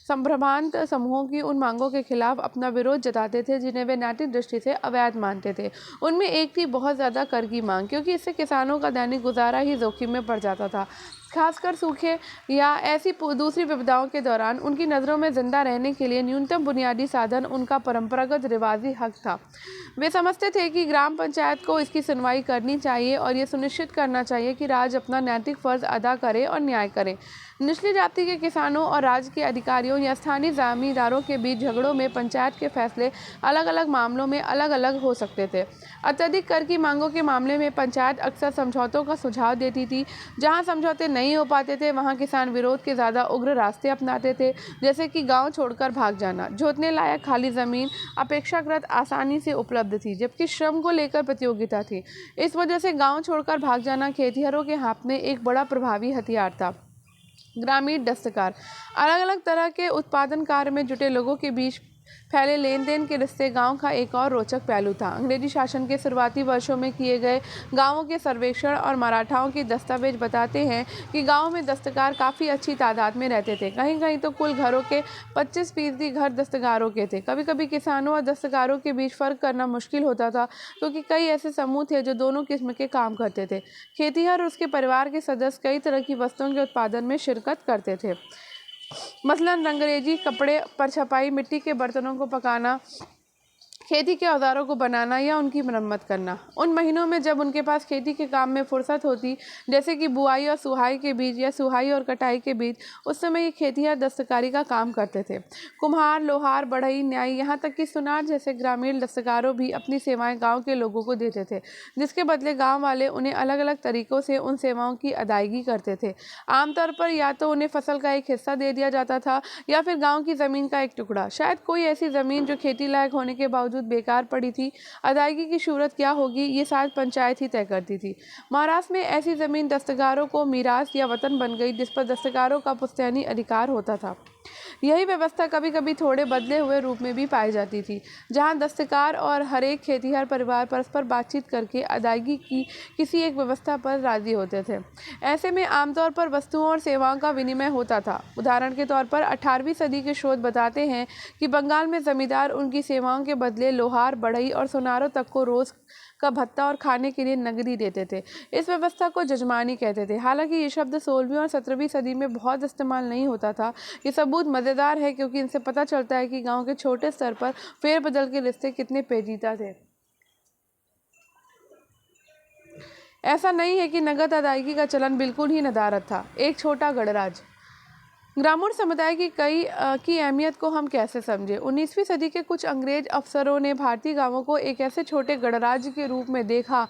संभ्रांत समूहों की उन मांगों के खिलाफ अपना विरोध जताते थे जिन्हें वे नैतिक दृष्टि से अवैध मानते थे। उनमें एक थी बहुत ज़्यादा कर की मांग, क्योंकि इससे किसानों का दैनिक गुजारा ही जोखिम में पड़ जाता था। खासकर सूखे या ऐसी दूसरी विपदाओं के दौरान उनकी नज़रों में जिंदा रहने के लिए न्यूनतम बुनियादी साधन उनका परंपरागत रिवाजी हक था। वे समझते थे कि ग्राम पंचायत को इसकी सुनवाई करनी चाहिए और ये सुनिश्चित करना चाहिए कि राज्य अपना नैतिक फर्ज अदा करे और न्याय करे। निचली जाति के किसानों और राज्य के अधिकारियों या स्थानीय जमींदारों के बीच झगड़ों में पंचायत के फैसले अलग अलग मामलों में अलग अलग हो सकते थे। अत्यधिक कर की मांगों के मामले में पंचायत अक्सर समझौतों का सुझाव देती थी। जहां समझौते नहीं हो पाते थे वहां किसान विरोध के ज़्यादा उग्र रास्ते अपनाते थे, जैसे कि गांव छोड़कर भाग जाना। जोतने लायक खाली ज़मीन अपेक्षाकृत आसानी से उपलब्ध थी, जबकि श्रम को लेकर प्रतियोगिता थी। इस वजह से गाँव छोड़कर भाग जाना खेतिहरों के हाथ में एक बड़ा प्रभावी हथियार था। ग्रामीण दस्तकार अलग अलग तरह के उत्पादन कार्य में जुटे लोगों के बीच फैले लेन देन के रिश्ते गांव का एक और रोचक पहलू था। अंग्रेजी शासन के शुरुआती वर्षों में किए गए गांवों के सर्वेक्षण और मराठाओं के दस्तावेज बताते हैं कि गांव में दस्तकार काफ़ी अच्छी तादाद में रहते थे। कहीं कहीं तो कुल घरों के 25% घर दस्तकारों के थे। कभी कभी किसानों और दस्तकारों के बीच फ़र्क करना मुश्किल होता था, क्योंकि कई ऐसे समूह थे जो दोनों किस्म के काम करते थे। खेतिहर और उसके परिवार के सदस्य कई तरह की वस्तुओं के उत्पादन में शिरकत करते थे, मसलन रंगरेजी, कपड़े पर छपाई, मिट्टी के बर्तनों को पकाना, खेती के औजारों को बनाना या उनकी मरम्मत करना। उन महीनों में जब उनके पास खेती के काम में फुर्सत होती, जैसे कि बुआई और सुहाई के बीच या सुहाई और कटाई के बीच, उस समय ये खेतिहर दस्तकारी का काम करते थे। कुम्हार, लोहार, बढ़ई, न्याई, यहाँ तक कि सुनार जैसे ग्रामीण दस्तकारों भी अपनी सेवाएं गांव के लोगों को देते थे, जिसके बदले गाँव वाले उन्हें अलग अलग तरीक़ों से उन सेवाओं की अदायगी करते थे। आमतौर पर या तो उन्हें फसल का एक हिस्सा दे दिया जाता था या फिर गाँव की ज़मीन का एक टुकड़ा, शायद कोई ऐसी ज़मीन जो खेती लायक होने के बावजूद बेकार पड़ी थी। अदायगी की सूरत क्या होगी ये शायद पंचायत ही तय करती थी। महाराष्ट्र में ऐसी जमीन दस्तकारों को मीरास या वतन बन गई, जिस पर दस्तकारों का पुश्तैनी अधिकार होता था। यही व्यवस्था कभी कभी थोड़े बदले हुए रूप में भी पाई जाती थी, जहां दस्तकार और हर एक खेतिहर परिवार परस्पर बातचीत करके अदायगी की किसी एक व्यवस्था पर राजी होते थे। ऐसे में आमतौर पर वस्तुओं और सेवाओं का विनिमय होता था। उदाहरण के तौर पर 18वीं सदी के शोध बताते हैं कि बंगाल में जमींदार उनकी सेवाओं के बदले लोहार, बढ़ई और सुनारों तक को रोज का भत्ता और खाने के लिए नगदी देते थे। इस व्यवस्था को जजमानी कहते थे। हालांकि ये शब्द 16वीं और 17वीं सदी में बहुत इस्तेमाल नहीं होता था। ये सबूत मज़ेदार है, क्योंकि इनसे पता चलता है कि गांव के छोटे स्तर पर फेरबदल के रिश्ते कितने पेचीदा थे। ऐसा नहीं है कि नगद अदायगी का चलन बिल्कुल ही नदारद था। एक छोटा गणराज्य ग्रामीण समुदाय की अहमियत को हम कैसे समझें? 19वीं सदी के कुछ अंग्रेज अफसरों ने भारतीय गांवों को एक ऐसे छोटे गणराज्य के रूप में देखा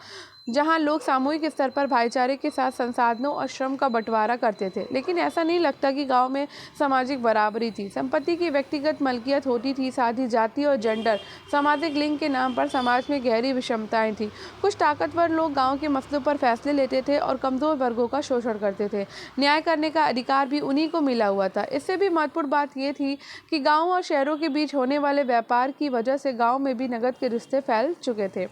जहां लोग सामूहिक स्तर पर भाईचारे के साथ संसाधनों और श्रम का बंटवारा करते थे। लेकिन ऐसा नहीं लगता कि गांव में सामाजिक बराबरी थी। संपत्ति की व्यक्तिगत मलकियत होती थी, साथ ही जाति और जेंडर, सामाजिक लिंग के नाम पर समाज में गहरी विषमताएं थीं। कुछ ताकतवर लोग गांव के मसलों पर फैसले लेते थे और कमज़ोर वर्गों का शोषण करते थे। न्याय करने का अधिकार भी उन्हीं को मिला हुआ था। इससे भी महत्वपूर्ण बात यह थी कि गाँव और शहरों के बीच होने वाले व्यापार की वजह से गाँव में भी नकद के रिश्ते फैल चुके थे।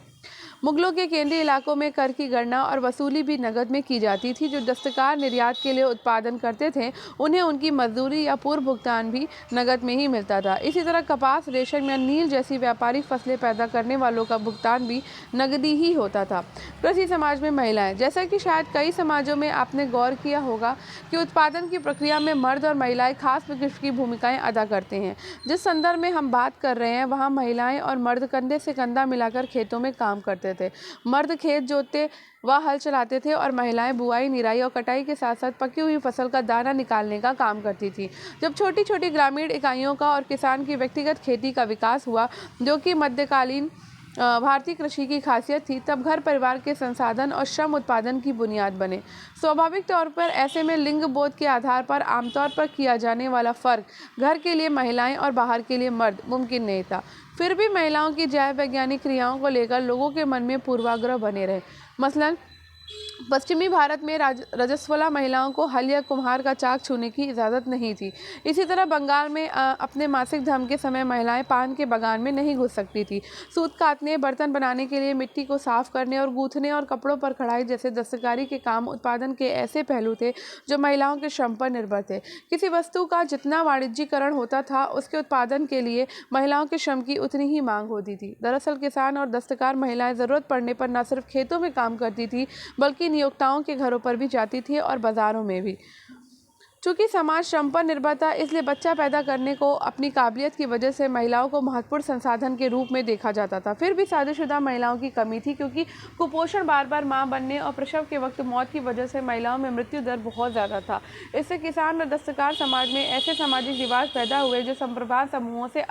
मुगलों के केंद्रीय इलाकों में कर की गणना और वसूली भी नकद में की जाती थी। जो दस्तकार निर्यात के लिए उत्पादन करते थे, उन्हें उनकी मजदूरी या पूर्व भुगतान भी नकद में ही मिलता था। इसी तरह कपास, रेशम या नील जैसी व्यापारिक फसलें पैदा करने वालों का भुगतान भी नकदी ही होता था। कृषि समाज में महिलाएं, जैसा कि शायद कई समाजों में आपने गौर किया होगा कि उत्पादन की प्रक्रिया में मर्द और महिलाएं खास की भूमिकाएं अदा करते हैं। जिस संदर्भ में हम बात कर रहे हैं, वहाँ महिलाएं और मर्द कंधे से कंधा मिलाकर खेतों में काम करते थे। मर्द खेत जोतते व हल चलाते थे और महिलाएं बुआई, निराई और कटाई के साथ साथ पकी हुई फसल का दाना निकालने का काम करती थी। जब छोटी छोटी ग्रामीण इकाइयों का और किसान की व्यक्तिगत खेती का विकास हुआ, जो कि मध्यकालीन भारतीय कृषि की खासियत थी, तब घर परिवार के संसाधन और श्रम उत्पादन की बुनियाद बने। स्वाभाविक तौर पर ऐसे में लिंग बोध के आधार पर आमतौर पर किया जाने वाला फ़र्क, घर के लिए महिलाएं और बाहर के लिए मर्द, मुमकिन नहीं था। फिर भी महिलाओं की जैव वैज्ञानिक क्रियाओं को लेकर लोगों के मन में पूर्वाग्रह बने रहे। मसलन पश्चिमी भारत में रजस्वला महिलाओं को हल या कुम्हार का चाक छूने की इजाज़त नहीं थी। इसी तरह बंगाल में अपने मासिक धर्म के समय महिलाएं पान के बागान में नहीं घुस सकती थी। सूत काटने, बर्तन बनाने के लिए मिट्टी को साफ करने और गूंथने और कपड़ों पर कढ़ाई जैसे दस्तकारी के काम उत्पादन के ऐसे पहलू थे जो महिलाओं के श्रम पर निर्भर थे। किसी वस्तु का जितना वाणिज्यीकरण होता था, उसके उत्पादन के लिए महिलाओं के श्रम की उतनी ही मांग होती थी। दरअसल किसान और दस्तकार महिलाएं ज़रूरत पड़ने पर न सिर्फ खेतों में काम करती थी, बल्कि नियोक्ताओं के घरों पर भी जाती थी और बाजारों में भी। चूंकि समाज श्रम पर निर्भर था, इसलिए बच्चा पैदा करने को अपनी काबिलियत की वजह से महिलाओं को महत्वपूर्ण संसाधन के रूप में देखा जाता था। फिर भी शादीशुदा महिलाओं की कमी थी, क्योंकि कुपोषण, बार बार मां बनने और प्रसव के वक्त मौत की वजह से महिलाओं में मृत्यु दर बहुत ज़्यादा था। इससे किसान और दस्तकार समाज में ऐसे सामाजिक रिवाज पैदा हुए जो संप्रदाय समूहों से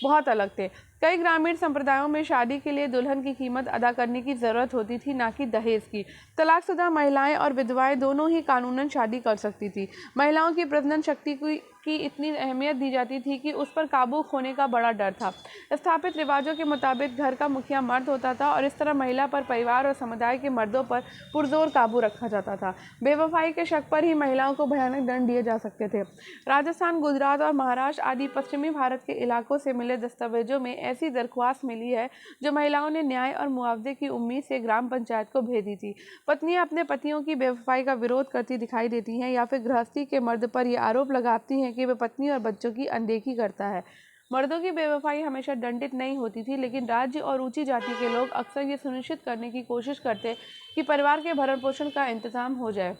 बहुत अलग थे। कई ग्रामीण संप्रदायों में शादी के लिए दुल्हन की कीमत अदा करने की ज़रूरत होती थी, ना कि दहेज की। तलाकशुदा महिलाएं और विधवाएं दोनों ही कानूनन शादी कर सकती थी। महिलाओं की प्रजनन शक्ति की इतनी अहमियत दी जाती थी कि उस पर काबू खोने का बड़ा डर था। स्थापित रिवाजों के मुताबिक घर का मुखिया मर्द होता था और इस तरह महिला पर परिवार और समुदाय के मर्दों पर पुरजोर काबू रखा जाता था। बेवफाई के शक पर ही महिलाओं को भयानक दंड दिए जा सकते थे। राजस्थान, गुजरात और महाराष्ट्र आदि पश्चिमी भारत के इलाकों से मिले दस्तावेजों में ऐसी दरख्वास्त मिली है जो महिलाओं ने न्याय और मुआवजे की उम्मीद से ग्राम पंचायत को भेजी थी। पत्नियां अपने पतियों की बेवफाई का विरोध करती दिखाई देती हैं या फिर गृहस्थी के मर्द पर यह आरोप लगाती हैं कि वह पत्नी और बच्चों की अनदेखी करता है। मर्दों की बेवफाई हमेशा दंडित नहीं होती थी, लेकिन राज्य और ऊंची जाति के लोग अक्सर ये सुनिश्चित करने की कोशिश करते कि परिवार के भरण पोषण का इंतजाम हो जाए।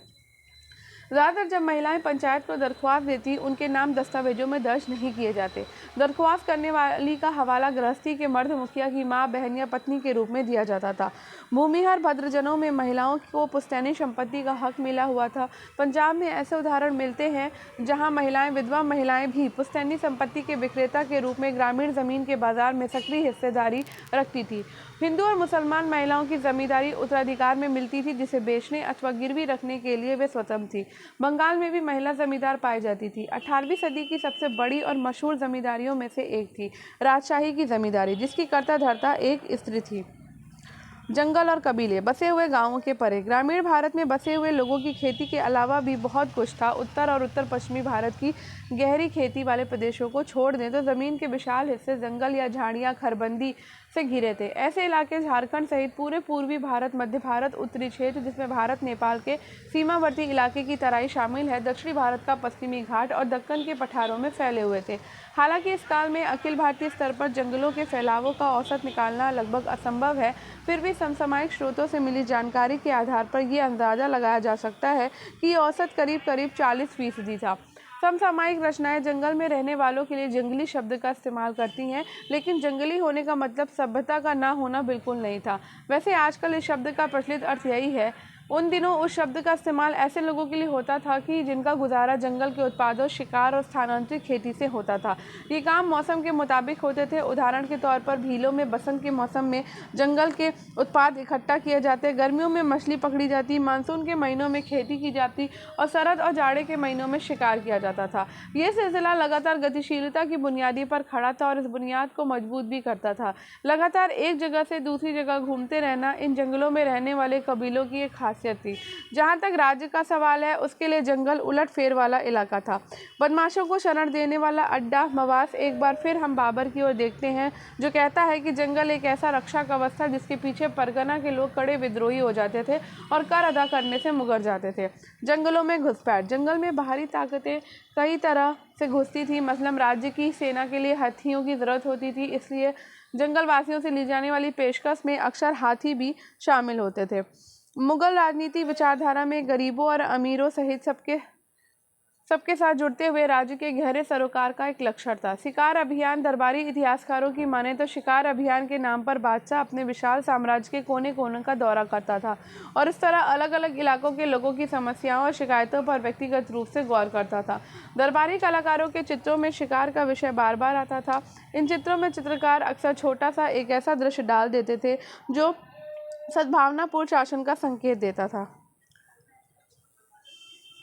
ज़्यादातर जब महिलाएं पंचायत को दरख्वास्त देती, उनके नाम दस्तावेजों में दर्ज नहीं किए जाते। दरख्वास्त करने वाली का हवाला गृहस्थी के मर्द मुखिया की मां, बहन या पत्नी के रूप में दिया जाता था। भूमिहर भद्रजनों में महिलाओं को पुश्तैनी संपत्ति का हक मिला हुआ था। पंजाब में ऐसे उदाहरण मिलते हैं जहां महिलाएं, विधवा महिलाएं भी पुश्तैनी संपत्ति के विक्रेता के रूप में ग्रामीण जमीन के बाजार में सक्रिय हिस्सेदारी रखती थी। हिंदू और मुसलमान महिलाओं की जमींदारी उत्तराधिकार में मिलती थी, जिसे बेचने अथवा गिरवी रखने के लिए वे स्वतंत्र थी। बंगाल में भी महिला जमींदार पाई जाती थी। 18वीं सदी की सबसे बड़ी और मशहूर जमींदारियों में से एक थी राजशाही की जमींदारी, जिसकी कर्ता धर्ता एक स्त्री थी। जंगल और कबीले, बसे हुए गांवों के परे। ग्रामीण भारत में बसे हुए लोगों की खेती के अलावा भी बहुत कुछ था। उत्तर और उत्तर पश्चिमी भारत की गहरी खेती वाले प्रदेशों को छोड़ दें तो ज़मीन के विशाल हिस्से जंगल या झाड़ियाँ, खरबंदी से घिरे थे। ऐसे इलाके झारखंड सहित पूरे पूर्वी भारत, मध्य भारत, उत्तरी क्षेत्र जिसमें भारत नेपाल के सीमावर्ती इलाके की तराई शामिल है, दक्षिणी भारत का पश्चिमी घाट और दक्कन के पठारों में फैले हुए थे। हालांकि इस काल में अखिल भारतीय स्तर पर जंगलों के फैलावों का औसत निकालना लगभग असंभव है। फिर भी समसामयिक स्रोतों से मिली जानकारी के आधार पर यह अंदाजा लगाया जा सकता है कि यह औसत करीब 40% था। समसामयिक रचनाएं जंगल में रहने वालों के लिए जंगली शब्द का इस्तेमाल करती हैं, लेकिन जंगली होने का मतलब सभ्यता का ना होना बिल्कुल नहीं था। वैसे आजकल इस शब्द का प्रचलित अर्थ यही है। उन दिनों उस शब्द का इस्तेमाल ऐसे लोगों के लिए होता था कि जिनका गुजारा जंगल के उत्पादों, शिकार और स्थानांतरित खेती से होता था। ये काम मौसम के मुताबिक होते थे। उदाहरण के तौर पर भीलों में बसंत के मौसम में जंगल के उत्पाद इकट्ठा किए जाते, गर्मियों में मछली पकड़ी जाती, मानसून के महीनों में खेती की जाती और शरद और जाड़े के महीनों में शिकार किया जाता था। ये सिलसिला लगातार गतिशीलता की बुनियादी पर खड़ा था और इस बुनियाद को मजबूत भी करता था। लगातार एक जगह से दूसरी जगह घूमते रहना इन जंगलों में रहने वाले कबीलों की एक खासियत थी। जहां तक राज्य का सवाल है, उसके लिए जंगल उलटफेर वाला इलाका था, बदमाशों को शरण देने वाला अड्डा, मवास। एक बार फिर हम बाबर की ओर देखते हैं, जो कहता है कि जंगल एक ऐसा रक्षा कवच था जिसके पीछे परगना के लोग कड़े विद्रोही हो जाते थे और कर अदा करने से मुकर जाते थे। जंगलों में घुसपैठ, जंगल में बाहरी ताकतें कई तरह से घुसती थी। मसलन राज्य की सेना के लिए हाथियों की जरूरत होती थी, इसलिए जंगल वासियों से ली जाने वाली पेशकश में अक्सर हाथी भी शामिल होते थे। मुगल राजनीति विचारधारा में गरीबों और अमीरों सहित सबके साथ जुड़ते हुए राज्य के गहरे सरोकार का एक लक्षण था। शिकार अभियान, दरबारी इतिहासकारों की माने तो शिकार अभियान के नाम पर बादशाह अपने विशाल साम्राज्य के कोने कोने का दौरा करता था और इस तरह अलग अलग इलाकों के लोगों की समस्याओं और शिकायतों पर व्यक्तिगत रूप से गौर करता था। दरबारी कलाकारों के चित्रों में शिकार का विषय बार बार आता था। इन चित्रों में चित्रकार अक्सर छोटा सा एक ऐसा दृश्य डाल देते थे जो सद्भावनापूर्ण शासन का संकेत देता था।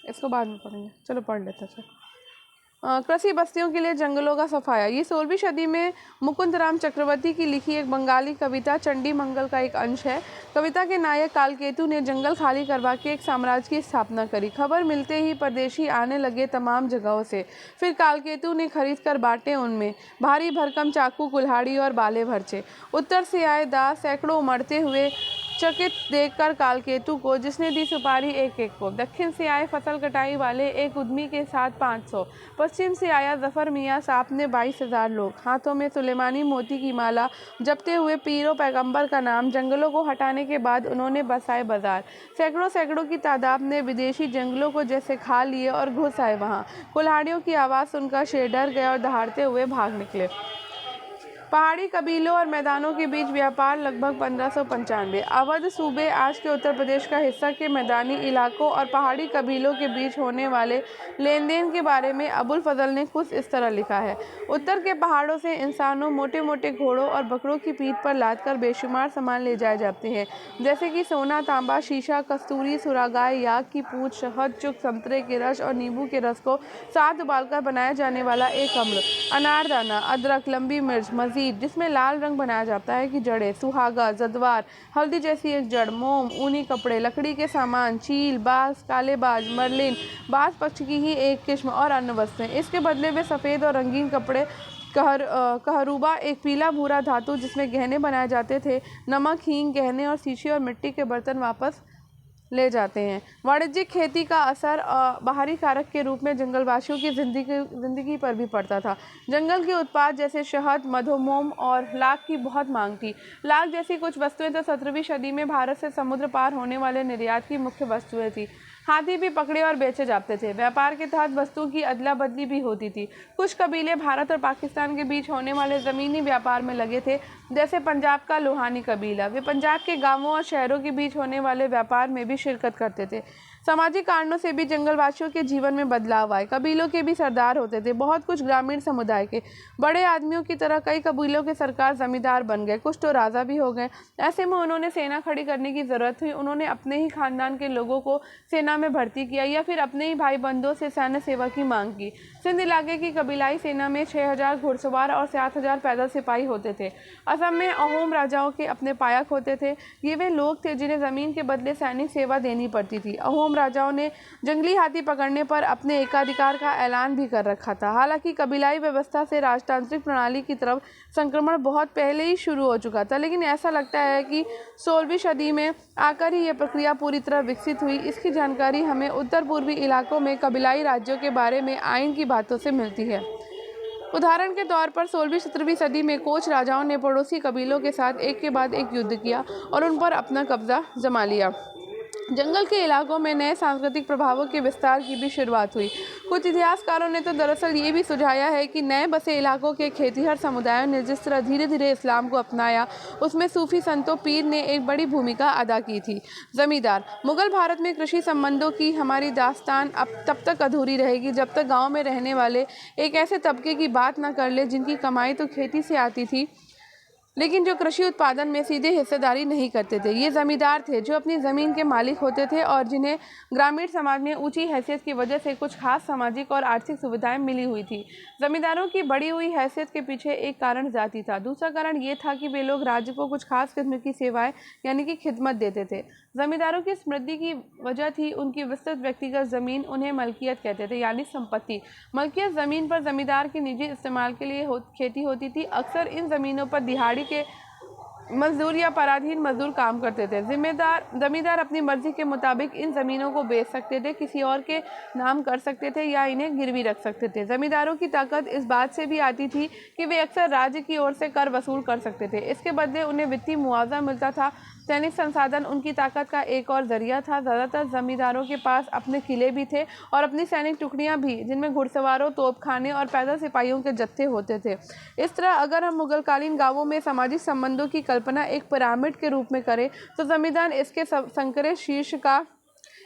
इसको बाद में पढ़ेंगे, चलो पढ़ लेते हैं। कृषि बस्तियों के लिए जंगलों का सफाया, ये 16वीं सदी में मुकुंदराम चक्रवर्ती की लिखी एक बंगाली कविता चंडी मंगल का एक अंश है। कविता के नायक कालकेतु ने जंगल खाली करवा के एक साम्राज्य की स्थापना करी। खबर मिलते ही परदेशी आने लगे तमाम जगहों से। फिर कालकेतु ने खरीद कर बांटे उनमें भारी भरकम चाकू, कुल्हाड़ी और बाले भरचे। उत्तर से आए दास सैकड़ों उमड़ते हुए चकित देखकर कालकेतु को, जिसने दी सुपारी एक एक को। दक्षिण से आए फसल कटाई वाले एक उद्यमी के साथ 500, पश्चिम से आया जफर मियाँ साहब ने 22,000 लोग, हाथों में सुलेमानी मोती की माला जपते हुए पीरो पैगंबर का नाम। जंगलों को हटाने के बाद उन्होंने बसाए बाजार। सैकड़ों सैकड़ों की तादाद में विदेशी जंगलों को जैसे खा लिए और घुस आए वहाँ। कुल्हाड़ियों की आवाज़ सुनकर शेर डर गए और दहाड़ते हुए भाग निकले। पहाड़ी कबीलों और मैदानों के बीच व्यापार लगभग 1595। अवध सूबे, आज के उत्तर प्रदेश का हिस्सा, के मैदानी इलाकों और पहाड़ी कबीलों के बीच होने वाले लेन देन के बारे में अबुल फजल ने कुछ इस तरह लिखा है। उत्तर के पहाड़ों से इंसानों, मोटे मोटे घोड़ों और बकरों की पीठ पर लादकर बेशुमार सामान ले जाए जाते हैं, जैसे कि सोना, तांबा, शीशा, कस्तूरी, सुरागाय, याक की पूंछ, शहद, चुक, संतरे के रस और नींबू के रस को साथ उबालकर बनाया जाने वाला एक अम्ल, अनारदाना, अदरक, लंबी मिर्च, जिसमें लाल रंग बनाया जाता है कि जड़ें, सुहागा, जदवार, हल्दी जैसी एक जड़, मोम, ऊनी कपड़े, लकड़ी के सामान, चील, बाज, कालेबाज, मरलिन, बाज पक्षी की ही एक किस्म और अन्य वस्तुएं। इसके बदले में सफ़ेद और रंगीन कपड़े, कहरुबा, एक पीला भूरा धातु जिसमें गहने बनाए जाते थे, नमक, हींग, गहने और शीशे और मिट्टी के बर्तन वापस ले जाते हैं। वाणिज्यिक खेती का असर बाहरी कारक के रूप में जंगलवासियों की जिंदगी पर भी पड़ता था। जंगल के उत्पाद जैसे शहद, मधु, मोम और लाख की बहुत मांग थी। लाख जैसी कुछ वस्तुएं तो 17वीं सदी में भारत से समुद्र पार होने वाले निर्यात की मुख्य वस्तुएं थी। हाथी भी पकड़े और बेचे जाते थे। व्यापार के तहत वस्तुओं की अदला बदली भी होती थी। कुछ कबीले भारत और पाकिस्तान के बीच होने वाले ज़मीनी व्यापार में लगे थे, जैसे पंजाब का लोहानी कबीला। वे पंजाब के गांवों और शहरों के बीच होने वाले व्यापार में भी शिरकत करते थे। सामाजिक कारणों से भी जंगलवासियों के जीवन में बदलाव आए। कबीलों के भी सरदार होते थे, बहुत कुछ ग्रामीण समुदाय के। बड़े आदमियों की तरह कई कबीलों के सरकार जमींदार बन गए, कुछ तो राजा भी हो गए। ऐसे में उन्होंने सेना खड़ी करने की ज़रूरत हुई। उन्होंने अपने ही खानदान के लोगों को सेना में भर्ती किया या फिर अपने ही भाई बंधुओं से सैन्य सेवा की मांग की। सिंध इलाके की कबीलाई सेना में 6,000 घुड़सवार और 7,000 पैदल सिपाही होते थे। असम में अहोम राजाओं के अपने पायक होते थे। ये वे लोग थे जिन्हें ज़मीन के बदले सैनिक सेवा देनी पड़ती थी। अहोम राजाओं ने जंगली हाथी पकड़ने पर अपने एकाधिकार का ऐलान भी कर रखा था। हालांकि कबीलाई व्यवस्था से राजतांत्रिक प्रणाली की तरफ संक्रमण बहुत पहले ही शुरू हो चुका था, लेकिन ऐसा लगता है कि 16वीं सदी में आकर ही यह प्रक्रिया पूरी तरह विकसित हुई। इसकी जानकारी हमें उत्तर पूर्वी इलाकों में कबीलाई राज्यों के बारे में आइन की बातों से मिलती है। उदाहरण के तौर पर 16वीं-17वीं सदी में कोच राजाओं ने पड़ोसी कबीलों के साथ एक के बाद एक युद्ध किया और उन पर अपना कब्जा जमा लिया। जंगल के इलाकों में नए सांस्कृतिक प्रभावों के विस्तार की भी शुरुआत हुई। कुछ इतिहासकारों ने तो दरअसल ये भी सुझाया है कि नए बसे इलाकों के खेतिहर समुदायों ने जिस तरह धीरे धीरे इस्लाम को अपनाया, उसमें सूफी संतों, पीर ने एक बड़ी भूमिका अदा की थी। जमींदार। मुगल भारत में कृषि संबंधों की हमारी दास्तान अब तब तक अधूरी रहेगी जब तक गाँव में रहने वाले एक ऐसे तबके की बात न कर ले जिनकी कमाई तो खेती से आती थी, लेकिन जो कृषि उत्पादन में सीधे हिस्सेदारी नहीं करते थे। ये जमींदार थे जो अपनी ज़मीन के मालिक होते थे और जिन्हें ग्रामीण समाज में ऊंची हैसियत की वजह से कुछ खास सामाजिक और आर्थिक सुविधाएं मिली हुई थी। जमींदारों की बढ़ी हुई हैसियत के पीछे एक कारण जाति था। दूसरा कारण ये था कि वे लोग राज्य को कुछ खास किस्म की सेवाएं यानी कि खिदमत देते थे। जमींदारों की समृद्धि की वजह थी उनकी विस्तृत व्यक्तिगत ज़मीन, उन्हें मलकियत कहते थे, यानी संपत्ति। मलकियत ज़मीन पर जमींदार के निजी इस्तेमाल के लिए खेती होती थी। अक्सर इन ज़मीनों पर दिहाड़ी के मजदूर या पराधीन मजदूर काम करते थे। जमींदार अपनी मर्जी के मुताबिक इन ज़मीनों को बेच सकते थे, किसी और के नाम कर सकते थे या इन्हें गिरवी रख सकते थे। जमींदारों की ताकत इस बात से भी आती थी कि वे अक्सर राज्य की ओर से कर वसूल कर सकते थे। इसके बदले उन्हें वित्तीय मुआवजा मिलता था। सैनिक संसाधन उनकी ताकत का एक और जरिया था। ज़्यादातर जमींदारों के पास अपने किले भी थे और अपनी सैनिक टुकड़ियां भी, जिनमें घुड़सवारों, तोपखाने और पैदल सिपाहियों के जत्थे होते थे। इस तरह अगर हम मुगलकालीन गांवों में सामाजिक संबंधों की कल्पना एक पिरामिड के रूप में करें तो जमींदार इसके संकरे शीर्ष का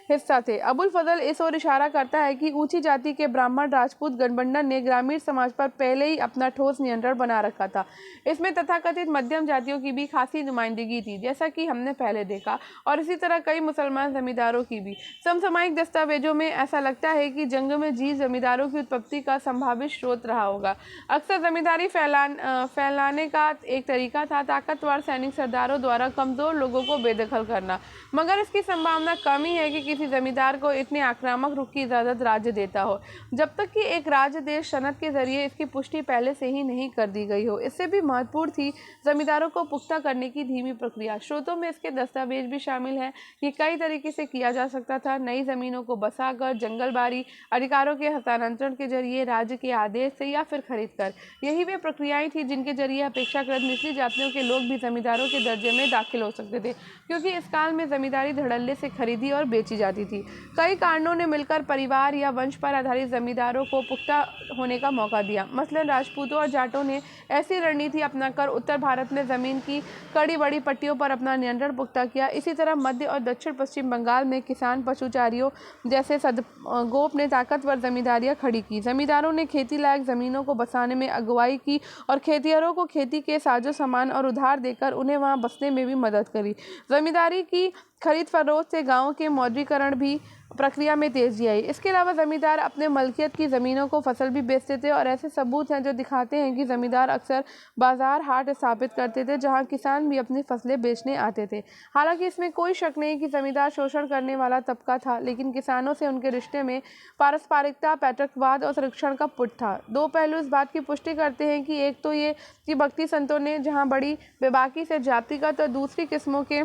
हिस्सा थे। अबुल फजल इस ओर इशारा करता है कि ऊंची जाति के ब्राह्मण, राजपूत गठबंधन ने ग्रामीण समाज पर पहले ही अपना ठोस नियंत्रण बना रखा था। इसमें तथाकथित मध्यम जातियों की भी खासी नुमाइंदगी थी, जैसा कि हमने पहले देखा, और इसी तरह कई मुसलमान जमींदारों की भी। समसामयिक दस्तावेजों में ऐसा लगता है कि जंग में जीत जमींदारों की उत्पत्ति का संभावित स्रोत रहा होगा। अक्सर जमींदारी फैलाने का एक तरीका था ताकतवर सैनिक सरदारों द्वारा कमजोर लोगों को बेदखल करना, मगर इसकी संभावना कम ही है कि किसी जमींदार को इतने आक्रामक रुख की इजाज़त राज्य देता हो, जब तक कि एक राज्य देश सनद के जरिए इसकी पुष्टि पहले से ही नहीं कर दी गई हो। इससे भी महत्वपूर्ण थी जमींदारों को पुख्ता करने की धीमी प्रक्रिया। स्रोतों में इसके दस्तावेज भी शामिल हैं। ये कई तरीके से किया जा सकता था। नई जमीनों को बसाकर, जंगलबारी, अधिकारों के हस्तांतरण के जरिए, राज्य के आदेश से या फिर खरीद कर। यही वे प्रक्रियाएं थी जिनके जरिए अपेक्षाकृत निचली जातियों के लोग भी जमींदारों के दर्जे में दाखिल हो सकते थे, क्योंकि इस काल में जमींदारी धड़ल्ले से खरीदी और बेची जाती थी। कई कारणों ने मिलकर परिवार या वंश पर आधारित जमींदारों को पुख्ता होने का मौका दिया। मसलन राजपूतों और जाटों ने ऐसी रणनीति अपनाकर उत्तर भारत में जमीन की कड़ी बड़ी पट्टियों पर अपना नियंत्रण पुख्ता किया। इसी तरह मध्य और दक्षिण पश्चिम बंगाल में किसान पशुचारियों जैसे सदगोप ने ताकतवर जमींदारियां खड़ी की। जमींदारों ने खेती लायक जमीनों को बसाने में अगुवाई की और खेतिहरों को खेती के साजो सामान और उधार देकर उन्हें वहां बसने में भी मदद करी। जमींदारी की खरीद फरोख्त से गाँव के मौद्रीकरण भी प्रक्रिया में तेजी आई। इसके अलावा जमींदार अपने मलकियत की ज़मीनों को फसल भी बेचते थे और ऐसे सबूत हैं जो दिखाते हैं कि जमींदार अक्सर बाजार हाट स्थापित करते थे जहां किसान भी अपनी फसलें बेचने आते थे। हालांकि इसमें कोई शक नहीं कि जमींदार शोषण करने वाला तबका था, लेकिन किसानों से उनके रिश्ते में पारस्परिकता, पैतृकवाद और संरक्षण का पुट था। दो पहलू इस बात की पुष्टि करते हैं कि एक तो ये कि भक्ति संतों ने जहाँ बड़ी बेबाकी से जातिगत और दूसरी किस्मों के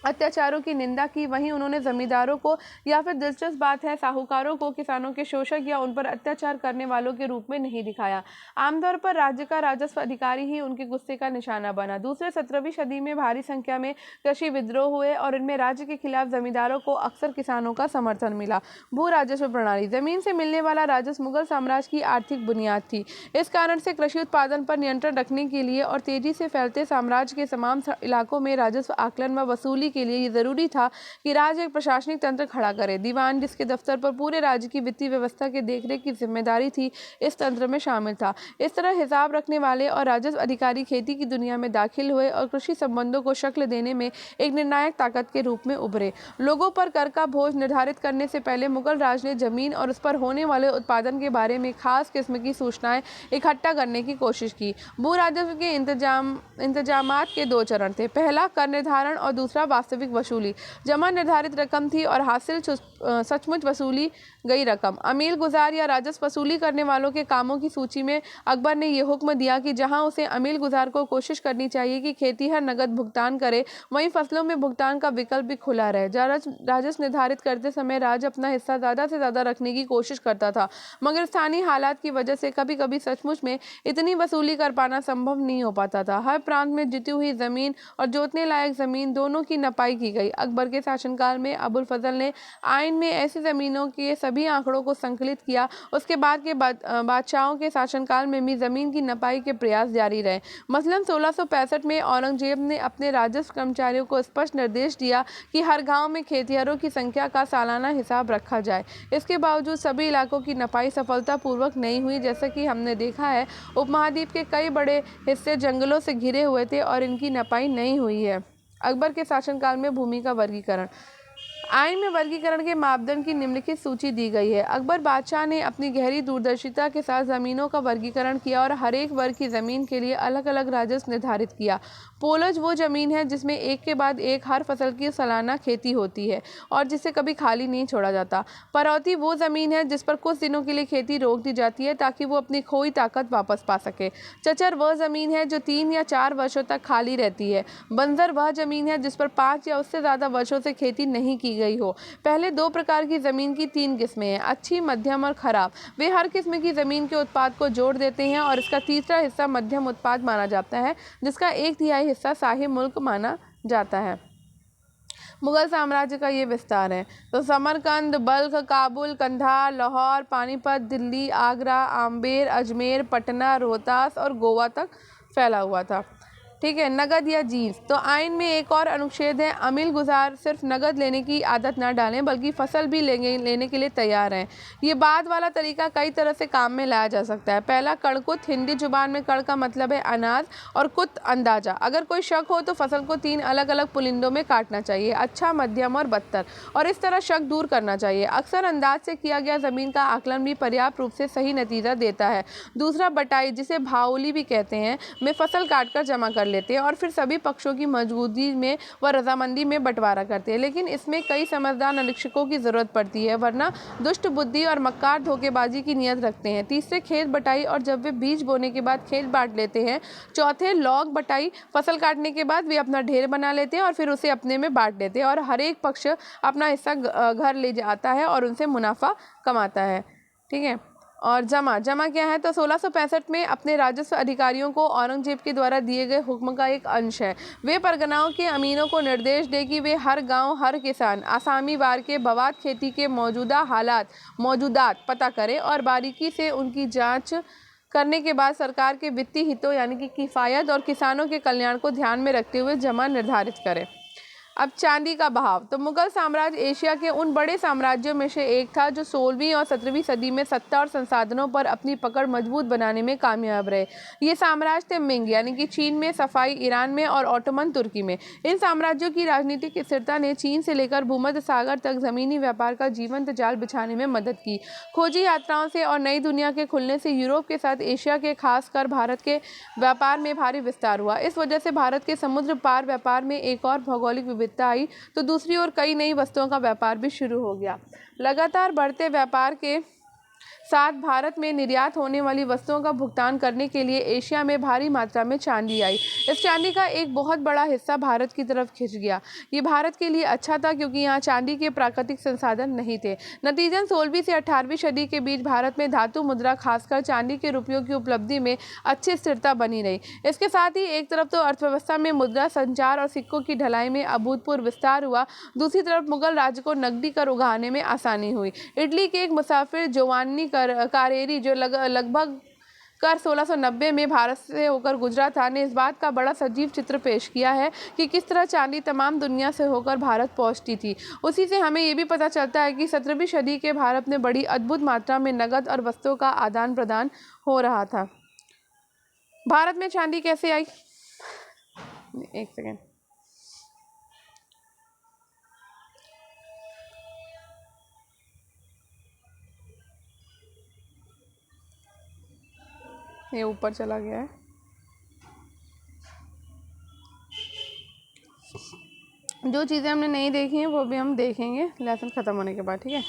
अत्याचारों की निंदा की, वहीं उन्होंने जमींदारों को या फिर दिलचस्प बात है साहूकारों को किसानों के शोषक या उन पर अत्याचार करने वालों के रूप में नहीं दिखाया। आमतौर पर राज्य का राजस्व अधिकारी ही उनके गुस्से का निशाना बना। दूसरे 17वीं सदी में भारी संख्या में कृषि विद्रोह हुए और इनमें राज्य के खिलाफ जमींदारों को अक्सर किसानों का समर्थन मिला। भू राजस्व प्रणाली, जमीन से मिलने वाला राजस्व मुगल साम्राज्य की आर्थिक बुनियाद थी। इस कारण से कृषि उत्पादन पर नियंत्रण रखने के लिए और तेजी से फैलते साम्राज्य के तमाम इलाकों में राजस्व आकलन व वसूली के लिए ये जरूरी था कि राज्य एक प्रशासनिक तंत्र खड़ा करे। दीवान, जिसके दफ्तर पर पूरे राज्य की वित्तीय व्यवस्था के देखरेख की जिम्मेदारी थी, इस तंत्र में शामिल था। इस तरह हिसाब रखने वाले और राजस्व अधिकारी खेती की दुनिया में दाखिल हुए और कृषि संबंधों को शक्ल देने में एक निर्णायक ताकत के रूप में उभरे। लोगों पर कर का बोझ निर्धारित करने से पहले मुगल राज ने जमीन और उस पर होने वाले उत्पादन के बारे में खास किस्म की सूचनाएं इकट्ठा करने की कोशिश की। भू राजस्व के इंतजामात के दो चरण थे। पहला कर निर्धारण और दूसरा वास्तविक वसूली। जमा निर्धारित रकम थी और हासिल सचमुच वसूली गई रकम। अमील गुजार या राजस्व वसूली करने वालों के कामों की सूची में अकबर ने यह हुक्म दिया कि जहां उसे अमील गुजार को कोशिश करनी चाहिए कि खेतीहर नगद भुगतान करे, वहीं फसलों में भुगतान का विकल्प भी खुला रहे। राजस्व निर्धारित करते समय राज्य अपना हिस्सा ज़्यादा से ज़्यादा रखने की कोशिश करता था, मगर स्थानीय हालात की वजह से कभी कभी सचमुच में इतनी वसूली कर पाना संभव नहीं हो पाता था। हर प्रांत में जीती हुई जमीन और जोतने लायक जमीन दोनों की नपाई की गई। अकबर के शासनकाल में अबुल फजल ने आइन में ऐसी जमीनों के सभी आंकड़ों को संकलित किया। उसके बाद के बादशाहों के शासनकाल में भी जमीन की नपाई के प्रयास जारी रहे। मसलन 1665 में औरंगजेब ने अपने राजस्व कर्मचारियों को स्पष्ट निर्देश दिया कि हर गांव में खेतिहरों की संख्या का सालाना हिसाब रखा जाए। इसके बावजूद सभी इलाकों की नपाई सफलतापूर्वक नहीं हुई। जैसा कि हमने देखा है, उपमहाद्वीप के कई बड़े हिस्से जंगलों से घिरे हुए थे और इनकी नपाई नहीं हुई है। अकबर के शासनकाल में भूमि का वर्गीकरण। आइन में वर्गीकरण के मापदंड की निम्नलिखित सूची दी गई है। अकबर बादशाह ने अपनी गहरी दूरदर्शिता के साथ जमीनों का वर्गीकरण किया और हर एक वर्ग की जमीन के लिए अलग अलग राजस्व निर्धारित किया। पोलज वो जमीन है जिसमें एक के बाद एक हर फसल की सालाना खेती होती है और जिसे कभी खाली नहीं छोड़ा जाता। परौती वो जमीन है जिस पर कुछ दिनों के लिए खेती रोक दी जाती है ताकि वो अपनी खोई ताकत वापस पा सके। चचर वह जमीन है जो 3 या 4 वर्षों तक खाली रहती है। बंजर वह जमीन है जिस पर 5 या उससे ज्यादा वर्षों से खेती नहीं की गई हो। पहले 2 प्रकार की जमीन की 3 किस्में हैं, अच्छी, मध्यम और खराब। वे हर किस्म की जमीन के उत्पाद को जोड़ देते हैं और इसका तीसरा हिस्सा मध्यम उत्पाद माना जाता है, जिसका 1/3 हिस्सा साहिब मुल्क माना जाता है। मुगल साम्राज्य का ये विस्तार है तो समरकंद, बल्ख, काबुल, कंधार, लाहौर, पानीपत, दिल्ली, आगरा, आमेर, अजमेर, पटना, रोहतास और गोवा तक फैला हुआ था। ठीक है। नगद या जींस, तो आइन में एक और अनुच्छेद है, अमील गुजार सिर्फ नगद लेने की आदत न डालें बल्कि फसल भी लेने के लिए तैयार हैं। ये बाद वाला तरीका कई तरह से काम में लाया जा सकता है। पहला, कड़कुत। हिंदी जुबान में कड़ का मतलब है अनाज और कुत अंदाजा। अगर कोई शक हो तो फसल को 3 अलग अलग पुलिंदों में काटना चाहिए, अच्छा, मध्यम और बदतर, और इस तरह शक दूर करना चाहिए। अक्सर अंदाज से किया गया जमीन का आकलन भी पर्याप्त रूप से सही नतीजा देता है। दूसरा, बटाई, जिसे भावली भी कहते हैं, में फसल काटकर जमा कर लेते हैं और फिर सभी पक्षों की मौजूदगी में व रजामंदी में बंटवारा करते हैं। लेकिन इसमें कई समझदार निरीक्षकों की जरूरत पड़ती है, वरना दुष्ट बुद्धि और मक्कार धोखेबाजी की नीयत रखते हैं। तीसरे, खेत बटाई और जब वे बीज बोने के बाद खेत बांट लेते हैं। चौथे, लॉग बटाई, फसल काटने के बाद वे अपना ढेर बना लेते हैं और फिर उसे अपने में बांट देते हैं और हर एक पक्ष अपना हिस्सा घर ले जाता है और उनसे मुनाफा कमाता है। ठीक है। और जमा क्या है? तो 1665 में अपने राजस्व अधिकारियों को औरंगजेब के द्वारा दिए गए हुक्म का एक अंश है। वे परगनाओं के अमीरों को निर्देश दे कि वे हर गांव, हर किसान, आसामी वार के बवाद खेती के मौजूदात पता करें और बारीकी से उनकी जांच करने के बाद सरकार के वित्तीय हितों यानी कि किफ़ायत और किसानों के कल्याण को ध्यान में रखते हुए जमा निर्धारित करें। अब चांदी का बहाव। तो मुगल साम्राज्य एशिया के उन बड़े साम्राज्यों में से एक था जो 16वीं और 17वीं सदी में सत्ता और संसाधनों पर अपनी पकड़ मजबूत बनाने में कामयाब रहे। ये साम्राज्य थे मिंग यानी कि चीन में, सफाई ईरान में और ऑटोमन तुर्की में। इन साम्राज्यों की राजनीतिक स्थिरता ने चीन से लेकर भूमध्य सागर तक जमीनी व्यापार का जीवंत जाल बिछाने में मदद की। खोजी यात्राओं से और नई दुनिया के खुलने से यूरोप के साथ एशिया के, खासकर भारत के व्यापार में भारी विस्तार हुआ। इस वजह से भारत के समुद्र पार व्यापार में एक और भौगोलिक विविधता आई, तो दूसरी ओर कई नई वस्तुओं का व्यापार भी शुरू हो गया। लगातार बढ़ते व्यापार के साथ भारत में निर्यात होने वाली वस्तुओं का भुगतान करने के लिए एशिया में भारी मात्रा में चांदी आई। इस चांदी का एक बहुत बड़ा हिस्सा भारत की तरफ खिंच गया। ये भारत के लिए अच्छा था क्योंकि यहाँ चांदी के प्राकृतिक संसाधन नहीं थे। नतीजन 16वीं से 18वीं सदी के बीच भारत में धातु मुद्रा, खासकर चांदी के रुपयों की उपलब्धि में अच्छी स्थिरता बनी रही। इसके साथ ही एक तरफ तो अर्थव्यवस्था में मुद्रा संचार और सिक्कों की ढलाई में अभूतपूर्व विस्तार हुआ, दूसरी तरफ मुगल राज्य को नकदी कर उगाने में आसानी हुई। इटली के एक मुसाफिर जोवान्नी कारेरी जो लगभग कर 1690 में भारत से होकर गुजरा था, ने इस बात का बड़ा सजीव चित्र पेश किया है कि किस तरह चांदी तमाम दुनिया से होकर भारत पहुंचती थी। उसी से हमें ये भी पता चलता है कि 17वीं सदी के भारत में बड़ी अद्भुत मात्रा में नगद और वस्तुओं का आदान प्रदान हो रहा था। भारत में चांदी कैसे आई? एक सेकेंड। ये ऊपर चला गया है। जो चीज़ें हमने नहीं देखी हैं वो भी हम देखेंगे लेसन ख़त्म होने के बाद। ठीक है।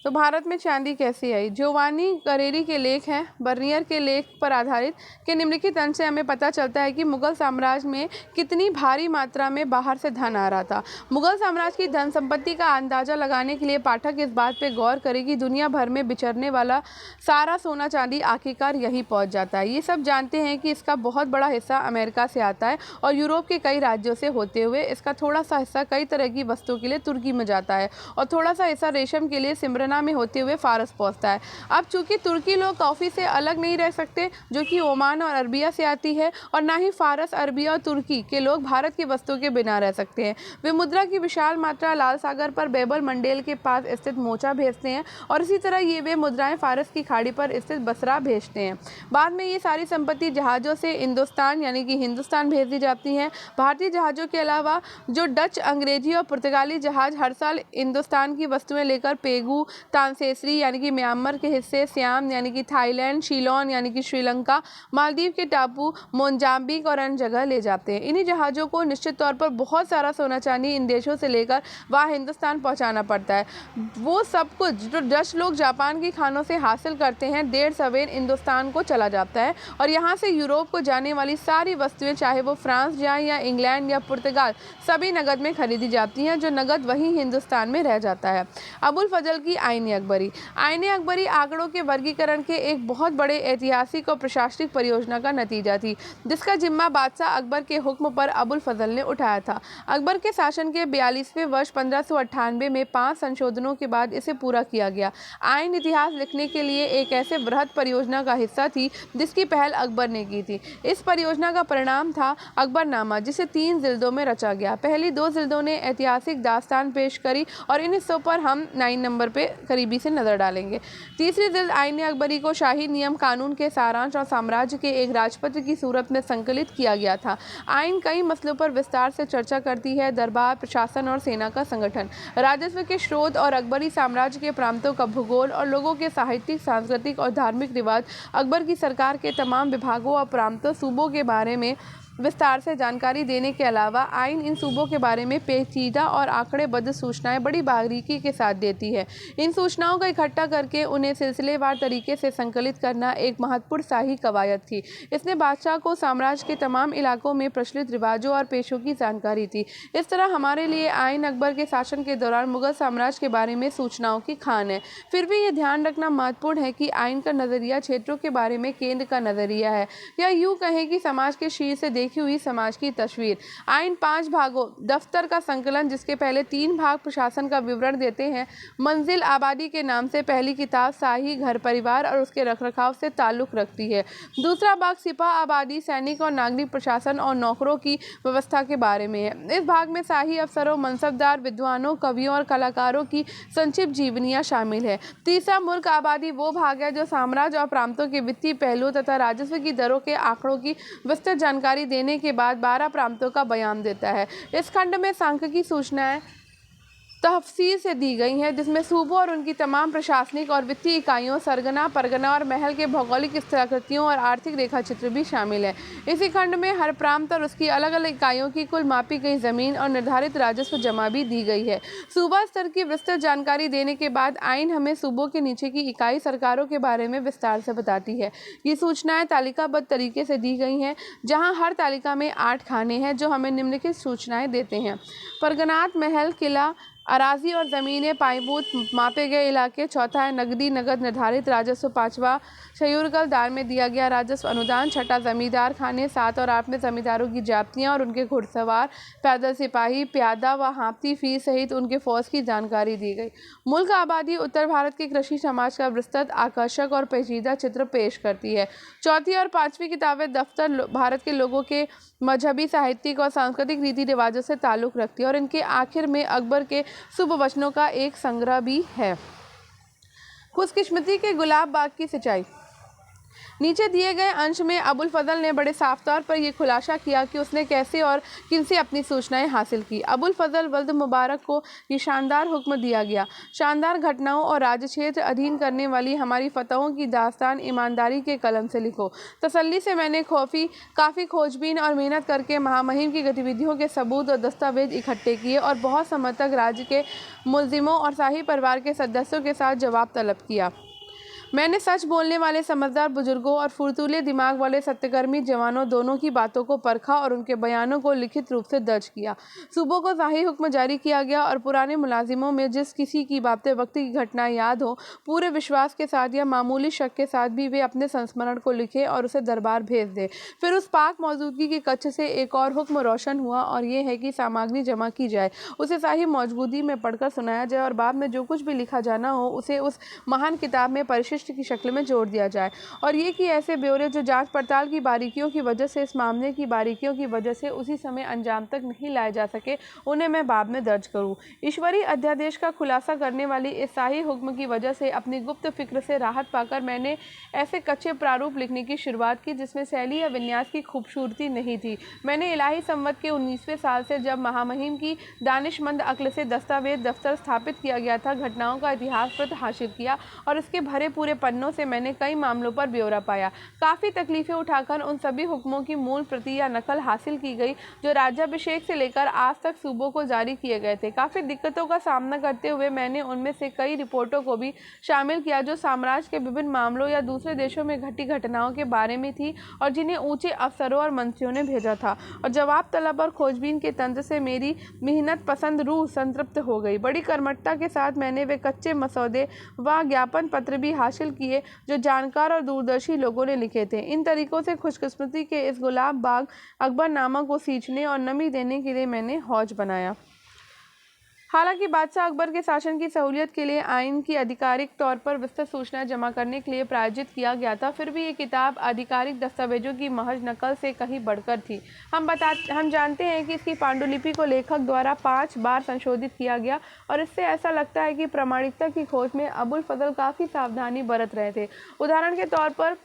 तो भारत में चांदी कैसे आई? जोवानी करेरी के लेख हैं, बर्नियर के लेख पर आधारित, के निम्नलिखित अंश से हमें पता चलता है कि मुगल साम्राज्य में कितनी भारी मात्रा में बाहर से धन आ रहा था। मुगल साम्राज्य की धन संपत्ति का अंदाजा लगाने के लिए पाठक इस बात पर गौर करे कि दुनिया भर में बिचरने वाला सारा सोना चांदी आखिरकार यहीं पहुँच जाता है। ये सब जानते हैं कि इसका बहुत बड़ा हिस्सा अमेरिका से आता है और यूरोप के कई राज्यों से होते हुए इसका थोड़ा सा हिस्सा कई तरह की वस्तुओं के लिए तुर्की में जाता है और थोड़ा सा हिस्सा रेशम के लिए सिमरन में होते हुए फारस पहुंचता है। अब चूंकि तुर्की लोग कॉफ़ी से अलग नहीं रह सकते, जो कि ओमान और अरबिया से आती है, और ना ही फारस, अरबिया और तुर्की के लोग भारत की वस्तुओं के बिना रह सकते हैं। वे मुद्रा की विशाल मात्रा लाल सागर पर बेबल मंडेल के पास स्थित मोचा भेजते हैं और इसी तरह ये वे मुद्राएं फारस की खाड़ी पर स्थित बसरा भेजते हैं। बाद में ये सारी संपत्ति जहाज़ों से हिंदुस्तान यानी कि हिंदुस्तान भेज दी जाती हैं। भारतीय जहाज़ों के अलावा जो डच, अंग्रेजी और पुर्तगाली जहाज़ हर साल हिंदुस्तान की वस्तुएं लेकर पेगू, तानसेसरी यानी कि म्यांमार के हिस्से, सियाम यानी कि थाईलैंड, शिलोन यानी कि श्रीलंका, मालदीव के टापू, मोजाम्बिक और अन्य जगह ले जाते हैं। इन्हीं जहाज़ों को निश्चित तौर पर बहुत सारा सोना चांदी इन देशों से लेकर वहाँ हिंदुस्तान पहुँचाना पड़ता है। वो सब कुछ जो डच लोग जापान की खानों से हासिल करते हैं, देर सवेर हिंदुस्तान को चला जाता है और यहाँ से यूरोप को जाने वाली सारी वस्तुएं, चाहे वो फ्रांस जाए या इंग्लैंड या पुर्तगाल, सभी नगद में खरीदी जाती हैं, जो नगद वहीं हिंदुस्तान में रह जाता है। अबुल फजल की आईने अकबरी। आईने अकबरी आंकड़ों के वर्गीकरण के एक बहुत बड़े ऐतिहासिक और प्रशासनिक परियोजना का नतीजा थी, जिसका जिम्मा बादशाह अकबर के हुक्म पर अबुल फजल ने उठाया था। अकबर के शासन के 42वें वर्ष 1598 में 5 संशोधनों के बाद इसे पूरा किया गया। आईन इतिहास लिखने के लिए एक ऐसे बृहद परियोजना का हिस्सा थी जिसकी पहल अकबर ने की थी। इस परियोजना का परिणाम था अकबरनामा, जिसे 3 जिल्दों में रचा गया। पहली 2 जिल्दों ने ऐतिहासिक दास्तान पेश करी और इन हिस्सों पर हम 9 नंबर पे करीबी से नज़र डालेंगे। तीसरी जिल्द आईने अकबरी को शाही नियम कानून के सारांश और साम्राज्य के एक राजपत्र की सूरत में संकलित किया गया था। आईन कई मसलों पर विस्तार से चर्चा करती है: दरबार, प्रशासन और सेना का संगठन, राजस्व के स्रोत और अकबरी साम्राज्य के प्रांतों का भूगोल और लोगों के साहित्यिक, सांस्कृतिक और धार्मिक रिवाज, अकबर की सरकार के तमाम विभागों और प्रांतों सूबों के बारे में विस्तार से जानकारी देने के अलावा आइन इन सूबों के बारे में पेचीदा और आंकड़ेबद्ध सूचनाएं बड़ी बारीकी के साथ देती है। इन सूचनाओं को इकट्ठा करके उन्हें सिलसिलेवार तरीके से संकलित करना एक महत्वपूर्ण शाही कवायद थी। इसने बादशाह को साम्राज्य के तमाम इलाकों में प्रचलित रिवाजों और पेशों की जानकारी थी। इस तरह हमारे लिए आइन अकबर के शासन के दौरान मुगल साम्राज्य के बारे में सूचनाओं की खान है। फिर भी ये ध्यान रखना महत्वपूर्ण है कि आइन का नजरिया क्षेत्रों के बारे में केंद्र का नजरिया है, या यूं कहें कि समाज के शीर्ष से देखी हुई समाज की तस्वीर। आइन 5 भागों, दफ्तर का संकलन जिसके पहले 3 भाग प्रशासन का विवरण देते हैं, मंजिल आबादी के नाम से पहली किताब शाही घर परिवार और उसके रखरखाव से ताल्लुक रखती है। दूसरा भाग सिपाह आबादी, सैनिक और नागरिक प्रशासन और नौकरों की व्यवस्था के बारे में है। इस भाग में शाही अफसरों, मनसबदार, विद्वानों, कवियों और कलाकारों की संक्षिप्त जीवनियां शामिल है। तीसरा मुल्क आबादी वो भाग है जो साम्राज्य और प्रांतों के वित्तीय पहलुओं तथा राजस्व की दरों के आंकड़ों की विस्तृत जानकारी देने के बाद 12 प्रांतों का बयान देता है। इस खंड में सांख्यिकी सूचनाएं तफसील से दी गई हैं, जिसमें सूबों और उनकी तमाम प्रशासनिक और वित्तीय इकाइयों, सरगना, परगना और महल के भौगोलिक स्थलाकृतियों और आर्थिक रेखाचित्र भी शामिल है। इसी खंड में हर प्रांत और उसकी अलग अलग इकाइयों की कुल मापी गई जमीन और निर्धारित राजस्व जमा भी दी गई है। सूबा स्तर की विस्तृत जानकारी देने के बाद आइन हमें सूबों के नीचे की इकाई सरकारों के बारे में विस्तार से बताती है। ये सूचनाएं तालिकाबद्ध तरीके से दी गई हैं, जहाँ हर तालिका में 8 खाने हैं जो हमें निम्नलिखित सूचनाएं देते हैं। परगनात, महल, किला, अराजी और ज़मीनें, पाइबूत, मापे गए इलाके। चौथा है नगदी नगद निर्धारित राजस्व। 5वां शयूरगल, दार में दिया गया राजस्व अनुदान। 6ठा जमींदार खाने। 7 और 8 में जमींदारों की जाप्तियाँ और उनके घुड़सवार, पैदल सिपाही, प्यादा व हाफ्ती फीस सहित उनके फौज की जानकारी दी गई। मुल्क आबादी उत्तर भारत के कृषि समाज का विस्तृत, आकर्षक और पेचीदा चित्र पेश करती है। चौथी और 5वीं किताबें दफ्तर भारत के लोगों के मजहबी, साहित्यिक और सांस्कृतिक रीति रिवाजों से ताल्लुक़ रखती है, और इनके आखिर में अकबर के शुभ वचनों का एक संग्रह भी है। खुशकिस्मती के गुलाब बाग की सिंचाई। नीचे दिए गए अंश में अबुल फजल ने बड़े साफ तौर पर यह खुलासा किया कि उसने कैसे और किनसे अपनी सूचनाएं हासिल की। अबुल फजल वल्द मुबारक को ये शानदार हुक्म दिया गया, शानदार घटनाओं और राज्य क्षेत्र अधीन करने वाली हमारी फतहों की दास्तान ईमानदारी के कलम से लिखो। तसल्ली से मैंने काफ़ी खोजबीन और मेहनत करके महामहिम की गतिविधियों के सबूत और दस्तावेज इकट्ठे किए और बहुत समय तक राज्य के मुलजिमों और शाही परिवार के सदस्यों के साथ जवाब तलब किया। मैंने सच बोलने वाले समझदार बुजुर्गों और फुर्तीले दिमाग वाले सत्यकर्मी जवानों दोनों की बातों को परखा और उनके बयानों को लिखित रूप से दर्ज किया। सूबों को शाही हुक्म जारी किया गया और पुराने मुलाजिमों में जिस किसी की बातें वक्ती की घटनाएं याद हो, पूरे विश्वास के साथ या मामूली शक के साथ भी वे अपने संस्मरण को लिखे और उसे दरबार भेज दे। फिर उस पाक मौजूदगी के कक्ष से एक और हुक्म रोशन हुआ, और ये है कि सामग्री जमा की जाए, उसे शाही मौजूदगी में पढ़कर सुनाया जाए और बाद में जो कुछ भी लिखा जाना हो उसे उस महान किताब में परिशिष्ट की शक्ल में जोड़ दिया जाए, और ये कि ऐसे ब्यौरे जो जांच पड़ताल की बारीकियों की वजह से, इस मामले की बारीकियों की वजह से उसी समय अंजाम तक नहीं लाए जा सके, उन्हें मैं बाद में दर्ज करूं। ईश्वरीय अध्यादेश का खुलासा करने वाली इस शाही हुक्म की वजह से अपनी गुप्त फिक्र से राहत पाकर मैंने ऐसे कच्चे प्रारूप लिखने की शुरुआत की जिसमें शैली या विन्यास की खूबसूरती नहीं थी। मैंने इलाही संवत के 19वें साल से, जब महामहिम की दानिशमंद अक्ल से दस्तावेज दफ्तर स्थापित किया गया था, घटनाओं का इतिहास पत्र हासिल किया, और इसके भरे पूरे पन्नों से मैंने कई मामलों पर ब्यौरा पाया। काफ़ी तकलीफें उठाकर उन सभी हुक्मों की मूल प्रति या नकल हासिल की गई जो राज्याभिषेक से लेकर आज तक सूबों को जारी किए गए थे। काफ़ी दिक्कतों का सामना करते हुए मैंने उनमें से कई रिपोर्टों को भी शामिल किया जो साम्राज्य के विभिन्न मामलों या दूसरे देशों में घटी घटनाओं के बारे में थी, और जिन्हें ऊंचे अफसरों और मंत्रियों ने भेजा था। और जवाब तलब और खोजबीन के तंत्र से मेरी मेहनत पसंद रूह संतृप्त हो गई। बड़ी कर्मठता के साथ मैंने वे कच्चे मसौदे व ज्ञापन पत्र भी हासिल किए जो जानकार और दूरदर्शी लोगों ने लिखे थे। इन तरीकों से खुशकिस्मती के इस गुलाब बाग अकबरनामा को सींचने और नमी देने के लिए मैंने हौज बनाया। हालांकि बादशाह अकबर के शासन की सहूलियत के लिए आइन की आधिकारिक तौर पर विस्तृत सूचना जमा करने के लिए प्रायोजित किया गया था, फिर भी ये किताब आधिकारिक दस्तावेजों की महज नकल से कहीं बढ़कर थी। हम जानते हैं कि इसकी पांडुलिपि को लेखक द्वारा 5 बार संशोधित किया गया, और इससे ऐसा लगता है कि प्रामाणिकता की खोज में अबुल फजल काफ़ी सावधानी बरत रहे थे। उदाहरण के तौर पर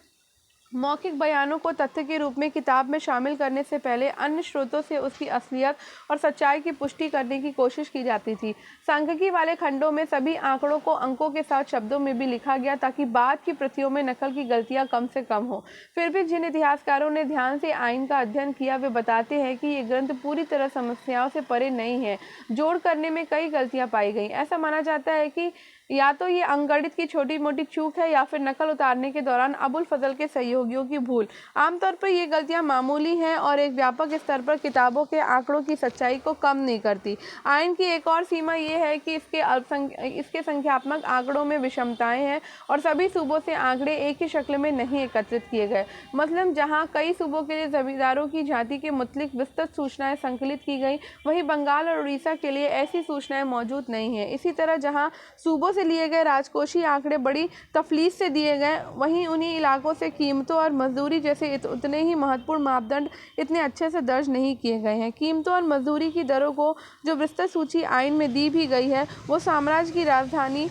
मौखिक बयानों को तथ्य के रूप में किताब में शामिल करने से पहले अन्य स्रोतों से उसकी असलियत और सच्चाई की पुष्टि करने की कोशिश की जाती थी। सांख्यिकी वाले खंडों में सभी आंकड़ों को अंकों के साथ शब्दों में भी लिखा गया ताकि बाद की प्रतियों में नकल की गलतियां कम से कम हो। फिर भी जिन इतिहासकारों ने ध्यान से आइन का अध्ययन किया वे बताते हैं कि ये ग्रंथ पूरी तरह समस्याओं से परे नहीं है। जोड़ करने में कई गलतियां पाई गई। ऐसा माना जाता है कि या तो ये अंकगणित की छोटी मोटी चूक है या फिर नकल उतारने के दौरान अबुल फजल के सहयोगियों की भूल। आमतौर पर ये गलतियां मामूली हैं और एक व्यापक स्तर पर किताबों के आंकड़ों की सच्चाई को कम नहीं करती। आइन की एक और सीमा ये है कि इसके संख्यात्मक आंकड़ों में विषमताएं हैं और सभी सूबों से आंकड़े एक ही शक्ल में नहीं एकत्रित किए गए। मसलन जहाँ कई सूबों के लिए जमींदारों की जाति के मुतलिक विस्तृत सूचनाएं संकलित की गई, वहीं बंगाल और उड़ीसा के लिए ऐसी सूचनाएं मौजूद नहीं है। इसी तरह जहाँ सूबों से लिए गए राजकोषीय आंकड़े बड़ी तफलीस से दिए गए, वहीं उन्हीं इलाकों से कीमतों और मजदूरी जैसे उतने ही महत्वपूर्ण मापदंड इतने अच्छे से दर्ज नहीं किए गए हैं। कीमतों और मजदूरी की दरों को जो विस्तृत सूची आइन में दी भी गई है वो साम्राज्य की राजधानी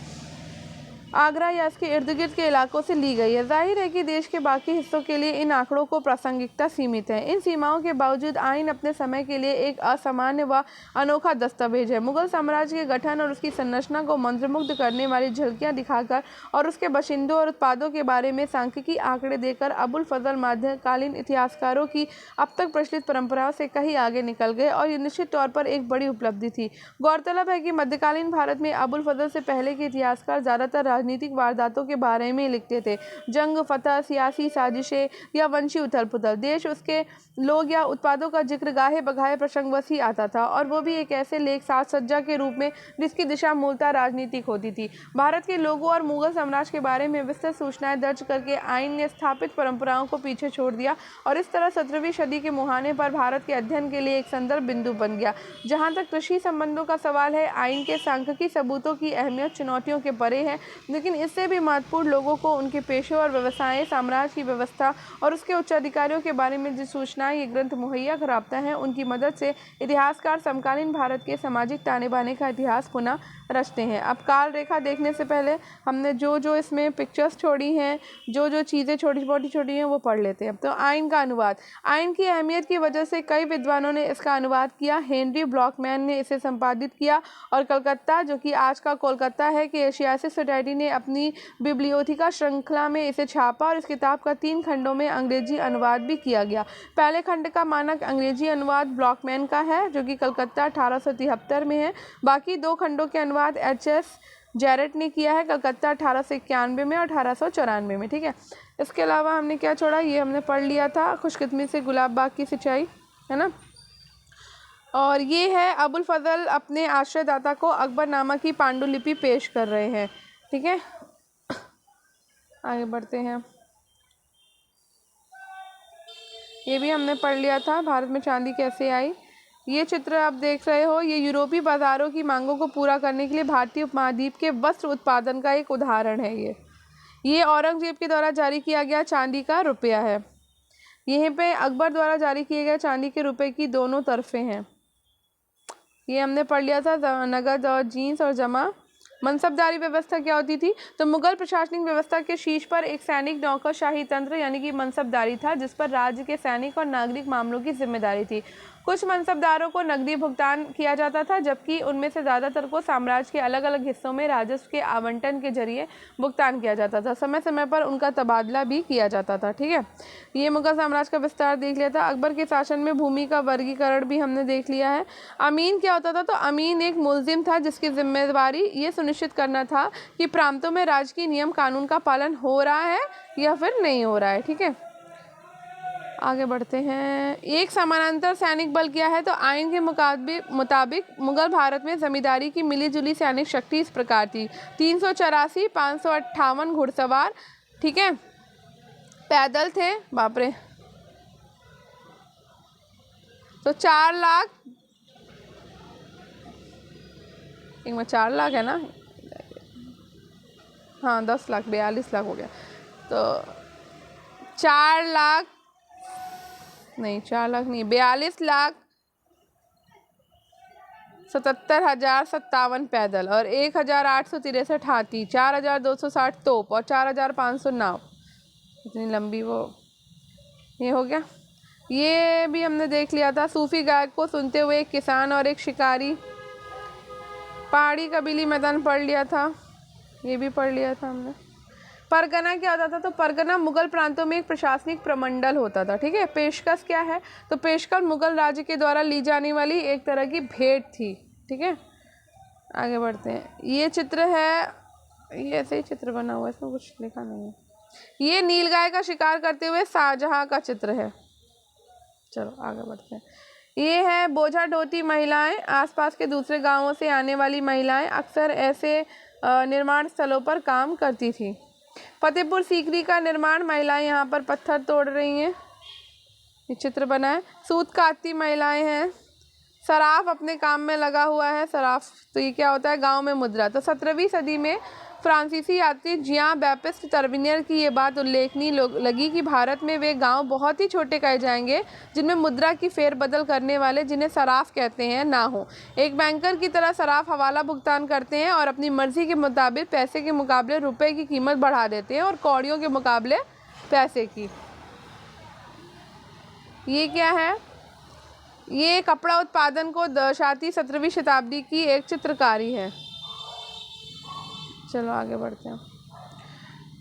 आगरा या इसके इर्द गिर्द के इलाकों से ली गई है। जाहिर है कि देश के बाकी हिस्सों के लिए इन आंकड़ों को प्रासंगिकता सीमित है। इन सीमाओं के बावजूद आइन अपने समय के लिए एक असामान्य व अनोखा दस्तावेज है। मुगल साम्राज्य के गठन और उसकी संरचना को मंत्रमुग्ध करने वाली झलकियां दिखाकर और उसके बाशिंदों और उत्पादों के बारे में सांख्यिकी आंकड़े देकर अबुल फजल मध्यकालीन इतिहासकारों की अब तक प्रचलित परंपराओं से कहीं आगे निकल गए और ये निश्चित तौर पर एक बड़ी उपलब्धि थी। गौरतलब है कि मध्यकालीन भारत में अबुल फजल से पहले के इतिहासकार ज़्यादातर राजनीतिक वारदातों के बारे में लिखते थे। जंग, फतह, सियासी साजिशें या वंशी उथल पुथल। देश, उसके लोग या उत्पादों का जिक्र गाहे बगाहे प्रसंगवश ही आता था और वो भी एक ऐसे लेख साज सज्जा के रूप में जिसकी दिशा मूलतः राजनीतिक होती थी। भारत के लोगों और मुगल साम्राज्य के बारे में विस्तृत सूचनाएं दर्ज करके आइन ने स्थापित परंपराओं को पीछे छोड़ दिया और इस तरह 17वीं सदी के मुहाने पर भारत के अध्ययन के लिए एक संदर्भ बिंदु बन गया। जहाँ तक कृषि संबंधों का सवाल है, आइन के सांख्यिकी सबूतों की अहमियत चुनौतियों के परे है, लेकिन इससे भी महत्वपूर्ण लोगों को उनके पेशे और व्यवसाय, साम्राज्य की व्यवस्था और उसके उच्चाधिकारियों के बारे में जो सूचनाएं ये ग्रंथ मुहैया कराता है, उनकी मदद से इतिहासकार समकालीन भारत के सामाजिक ताने बाने का इतिहास पुनः रचते हैं। अब काल रेखा देखने से पहले हमने जो जो इसमें पिक्चर्स छोड़ी हैं, जो जो चीज़ें छोटी छोटी हैं वो पढ़ लेते हैं। तो आइन का अनुवाद। आइन की अहमियत की वजह से कई विद्वानों ने इसका अनुवाद किया। हेनरी ब्लॉकमैन ने इसे संपादित किया और कलकत्ता, जो कि आज का कोलकाता है, कि एशियाटिक सोसाइटी ने अपनी बिब्लियोथिका श्रृंखला में इसे छापा और इस किताब का 3 खंडों में अंग्रेजी अनुवाद भी किया गया। पहले खंड का मानक अंग्रेजी अनुवाद ब्लॉकमैन का है, जो कि कलकत्ता 1873 में है। बाकी 2 खंडों के अनुवाद H.S. जैरेट ने किया है, कलकत्ता 1891 में और 1894 में। ठीक है, इसके अलावा हमने क्या छोड़ा, ये हमने पढ़ लिया था, खुशकिस्मती से गुलाब बाग की सिंचाई, है ना। और ये है अबुल फजल अपने आश्रयदाता को अकबरनामा की पांडुलिपि पेश कर रहे हैं। ठीक है, आगे बढ़ते हैं। ये भी हमने पढ़ लिया था, भारत में चांदी कैसे आई। ये चित्र आप देख रहे हो, ये यूरोपीय बाज़ारों की मांगों को पूरा करने के लिए भारतीय उपमहाद्वीप के वस्त्र उत्पादन का एक उदाहरण है। ये औरंगजेब के द्वारा जारी किया गया चांदी का रुपया है। यहीं पे अकबर द्वारा जारी किए गए चांदी के रुपए की दोनों तरफें हैं। ये हमने पढ़ लिया था, नगद और जींस और जमा। मनसबदारी व्यवस्था क्या होती थी, तो मुगल प्रशासनिक व्यवस्था के शीर्ष पर एक सैनिक नौकरशाही तंत्र यानी कि मनसबदारी था, जिस पर राज्य के सैनिक और नागरिक मामलों की जिम्मेदारी थी। कुछ मनसबदारों को नकदी भुगतान किया जाता था, जबकि उनमें से ज़्यादातर को साम्राज्य के अलग अलग हिस्सों में राजस्व के आवंटन के जरिए भुगतान किया जाता था। समय समय पर उनका तबादला भी किया जाता था। ठीक है, ये मुगल साम्राज्य का विस्तार देख लिया था। अकबर के शासन में भूमि का वर्गीकरण भी हमने देख लिया है। अमीन क्या होता था, तो अमीन एक मुल्जिम था जिसकी जिम्मेदारी ये सुनिश्चित करना था कि प्रांतों में राजकीय नियम कानून का पालन हो रहा है या फिर नहीं हो रहा है। ठीक है, आगे बढ़ते हैं। एक समानांतर सैनिक बल क्या है, तो आइन के मुताबिक मुगल भारत में जमींदारी की मिलीजुली सैनिक शक्ति इस प्रकार थी: 384, 558 घुड़सवार, ठीक है, पैदल थे, बाप रे, तो 4 लाख, एक में 4 लाख है ना, हाँ 10 लाख, 42 लाख हो गया, तो 4 लाख नहीं, 4 लाख नहीं, 42,77,057 पैदल और 1,863 हाथी, 4,260 तोप और 4,500 नाव। इतनी लंबी वो ये हो गया। ये भी हमने देख लिया था, सूफी गायक को सुनते हुए एक किसान और एक शिकारी। पहाड़ी कबीली मैदान पढ़ लिया था, ये भी पढ़ लिया था हमने। परगना क्या होता था? तो परगना मुगल प्रांतों में एक प्रशासनिक प्रमंडल होता था, ठीक है। पेशकश क्या है? तो पेशकश मुगल राज्य के द्वारा ली जाने वाली एक तरह की भेंट थी, ठीक है। आगे बढ़ते हैं। ये चित्र है, ये ऐसे ही चित्र बना हुआ है, इसमें कुछ लिखा नहीं है। ये नीलगाय का शिकार करते हुए शाहजहां का चित्र है। चलो आगे बढ़ते हैं। ये है बोझा ढोती महिलाएं। आसपास के दूसरे गांवों से आने वाली महिलाएं अक्सर ऐसे निर्माण स्थलों पर काम करती थी। फतेहपुर सीकरी का निर्माण, महिलाएं यहाँ पर पत्थर तोड़ रही हैं, ये चित्र बना है। सूत काटती महिलाएं हैं। सराफ अपने काम में लगा हुआ है। सराफ तो ये क्या होता है? गांव में मुद्रा। तो 17वीं सदी में फ्रांसीसी यात्री जियां बैप्टिस्ट टर्बिनियर की ये बात उल्लेखनीय लगी कि भारत में वे गांव बहुत ही छोटे कहे जाएंगे जिनमें मुद्रा की फेरबदल करने वाले, जिन्हें सराफ कहते हैं, ना हो। एक बैंकर की तरह सराफ हवाला भुगतान करते हैं और अपनी मर्जी के मुताबिक पैसे के मुकाबले रुपए की कीमत बढ़ा देते हैं और कौड़ियों के मुकाबले पैसे की। ये क्या है? ये कपड़ा उत्पादन को दर्शाती 17वीं शताब्दी की एक चित्रकारी है। चलो आगे बढ़ते हैं।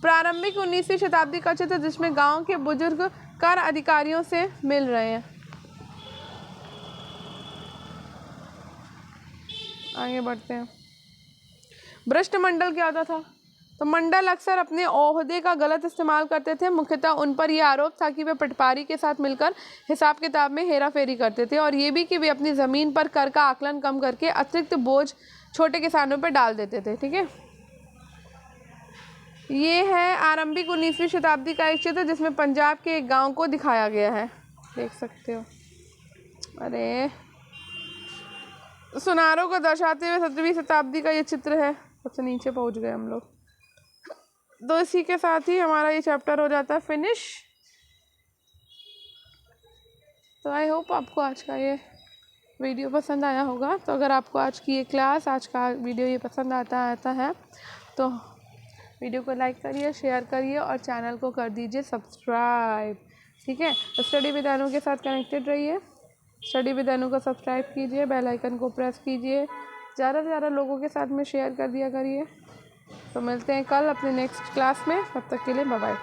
प्रारंभिक 19वीं शताब्दी का चित्र जिसमें गांव के बुजुर्ग कर अधिकारियों से मिल रहे हैं। आगे बढ़ते हैं। भ्रष्ट मंडल क्या होता था? तो मंडल अक्सर अपने ओहदे का गलत इस्तेमाल करते थे। मुख्यतः उन पर यह आरोप था कि वे पटवारी के साथ मिलकर हिसाब किताब में हेराफेरी करते थे, और ये भी कि वे अपनी ज़मीन पर कर का आकलन कम करके अतिरिक्त बोझ छोटे किसानों पर डाल देते थे, ठीक है। ये है आरंभिक 19वीं शताब्दी का एक चित्र जिसमें पंजाब के एक गांव को दिखाया गया है, देख सकते हो। अरे सुनारों को दर्शाते हुए 17वीं शताब्दी का ये चित्र है। सबसे नीचे पहुंच गए हम लोग। तो इसी के साथ ही हमारा ये चैप्टर हो जाता है फिनिश। तो आई होप आपको आज का ये वीडियो पसंद आया होगा। तो अगर आपको आज की ये क्लास, आज का वीडियो ये पसंद आता है तो वीडियो को लाइक करिए, शेयर करिए और चैनल को कर दीजिए सब्सक्राइब, ठीक है। स्टडी विद अनु के साथ कनेक्टेड रहिए। स्टडी विद अनु को सब्सक्राइब कीजिए, बेल आइकन को प्रेस कीजिए, ज़्यादा से ज़्यादा लोगों के साथ में शेयर कर दिया करिए। तो मिलते हैं कल अपने नेक्स्ट क्लास में, तब तक के लिए बाय बाय।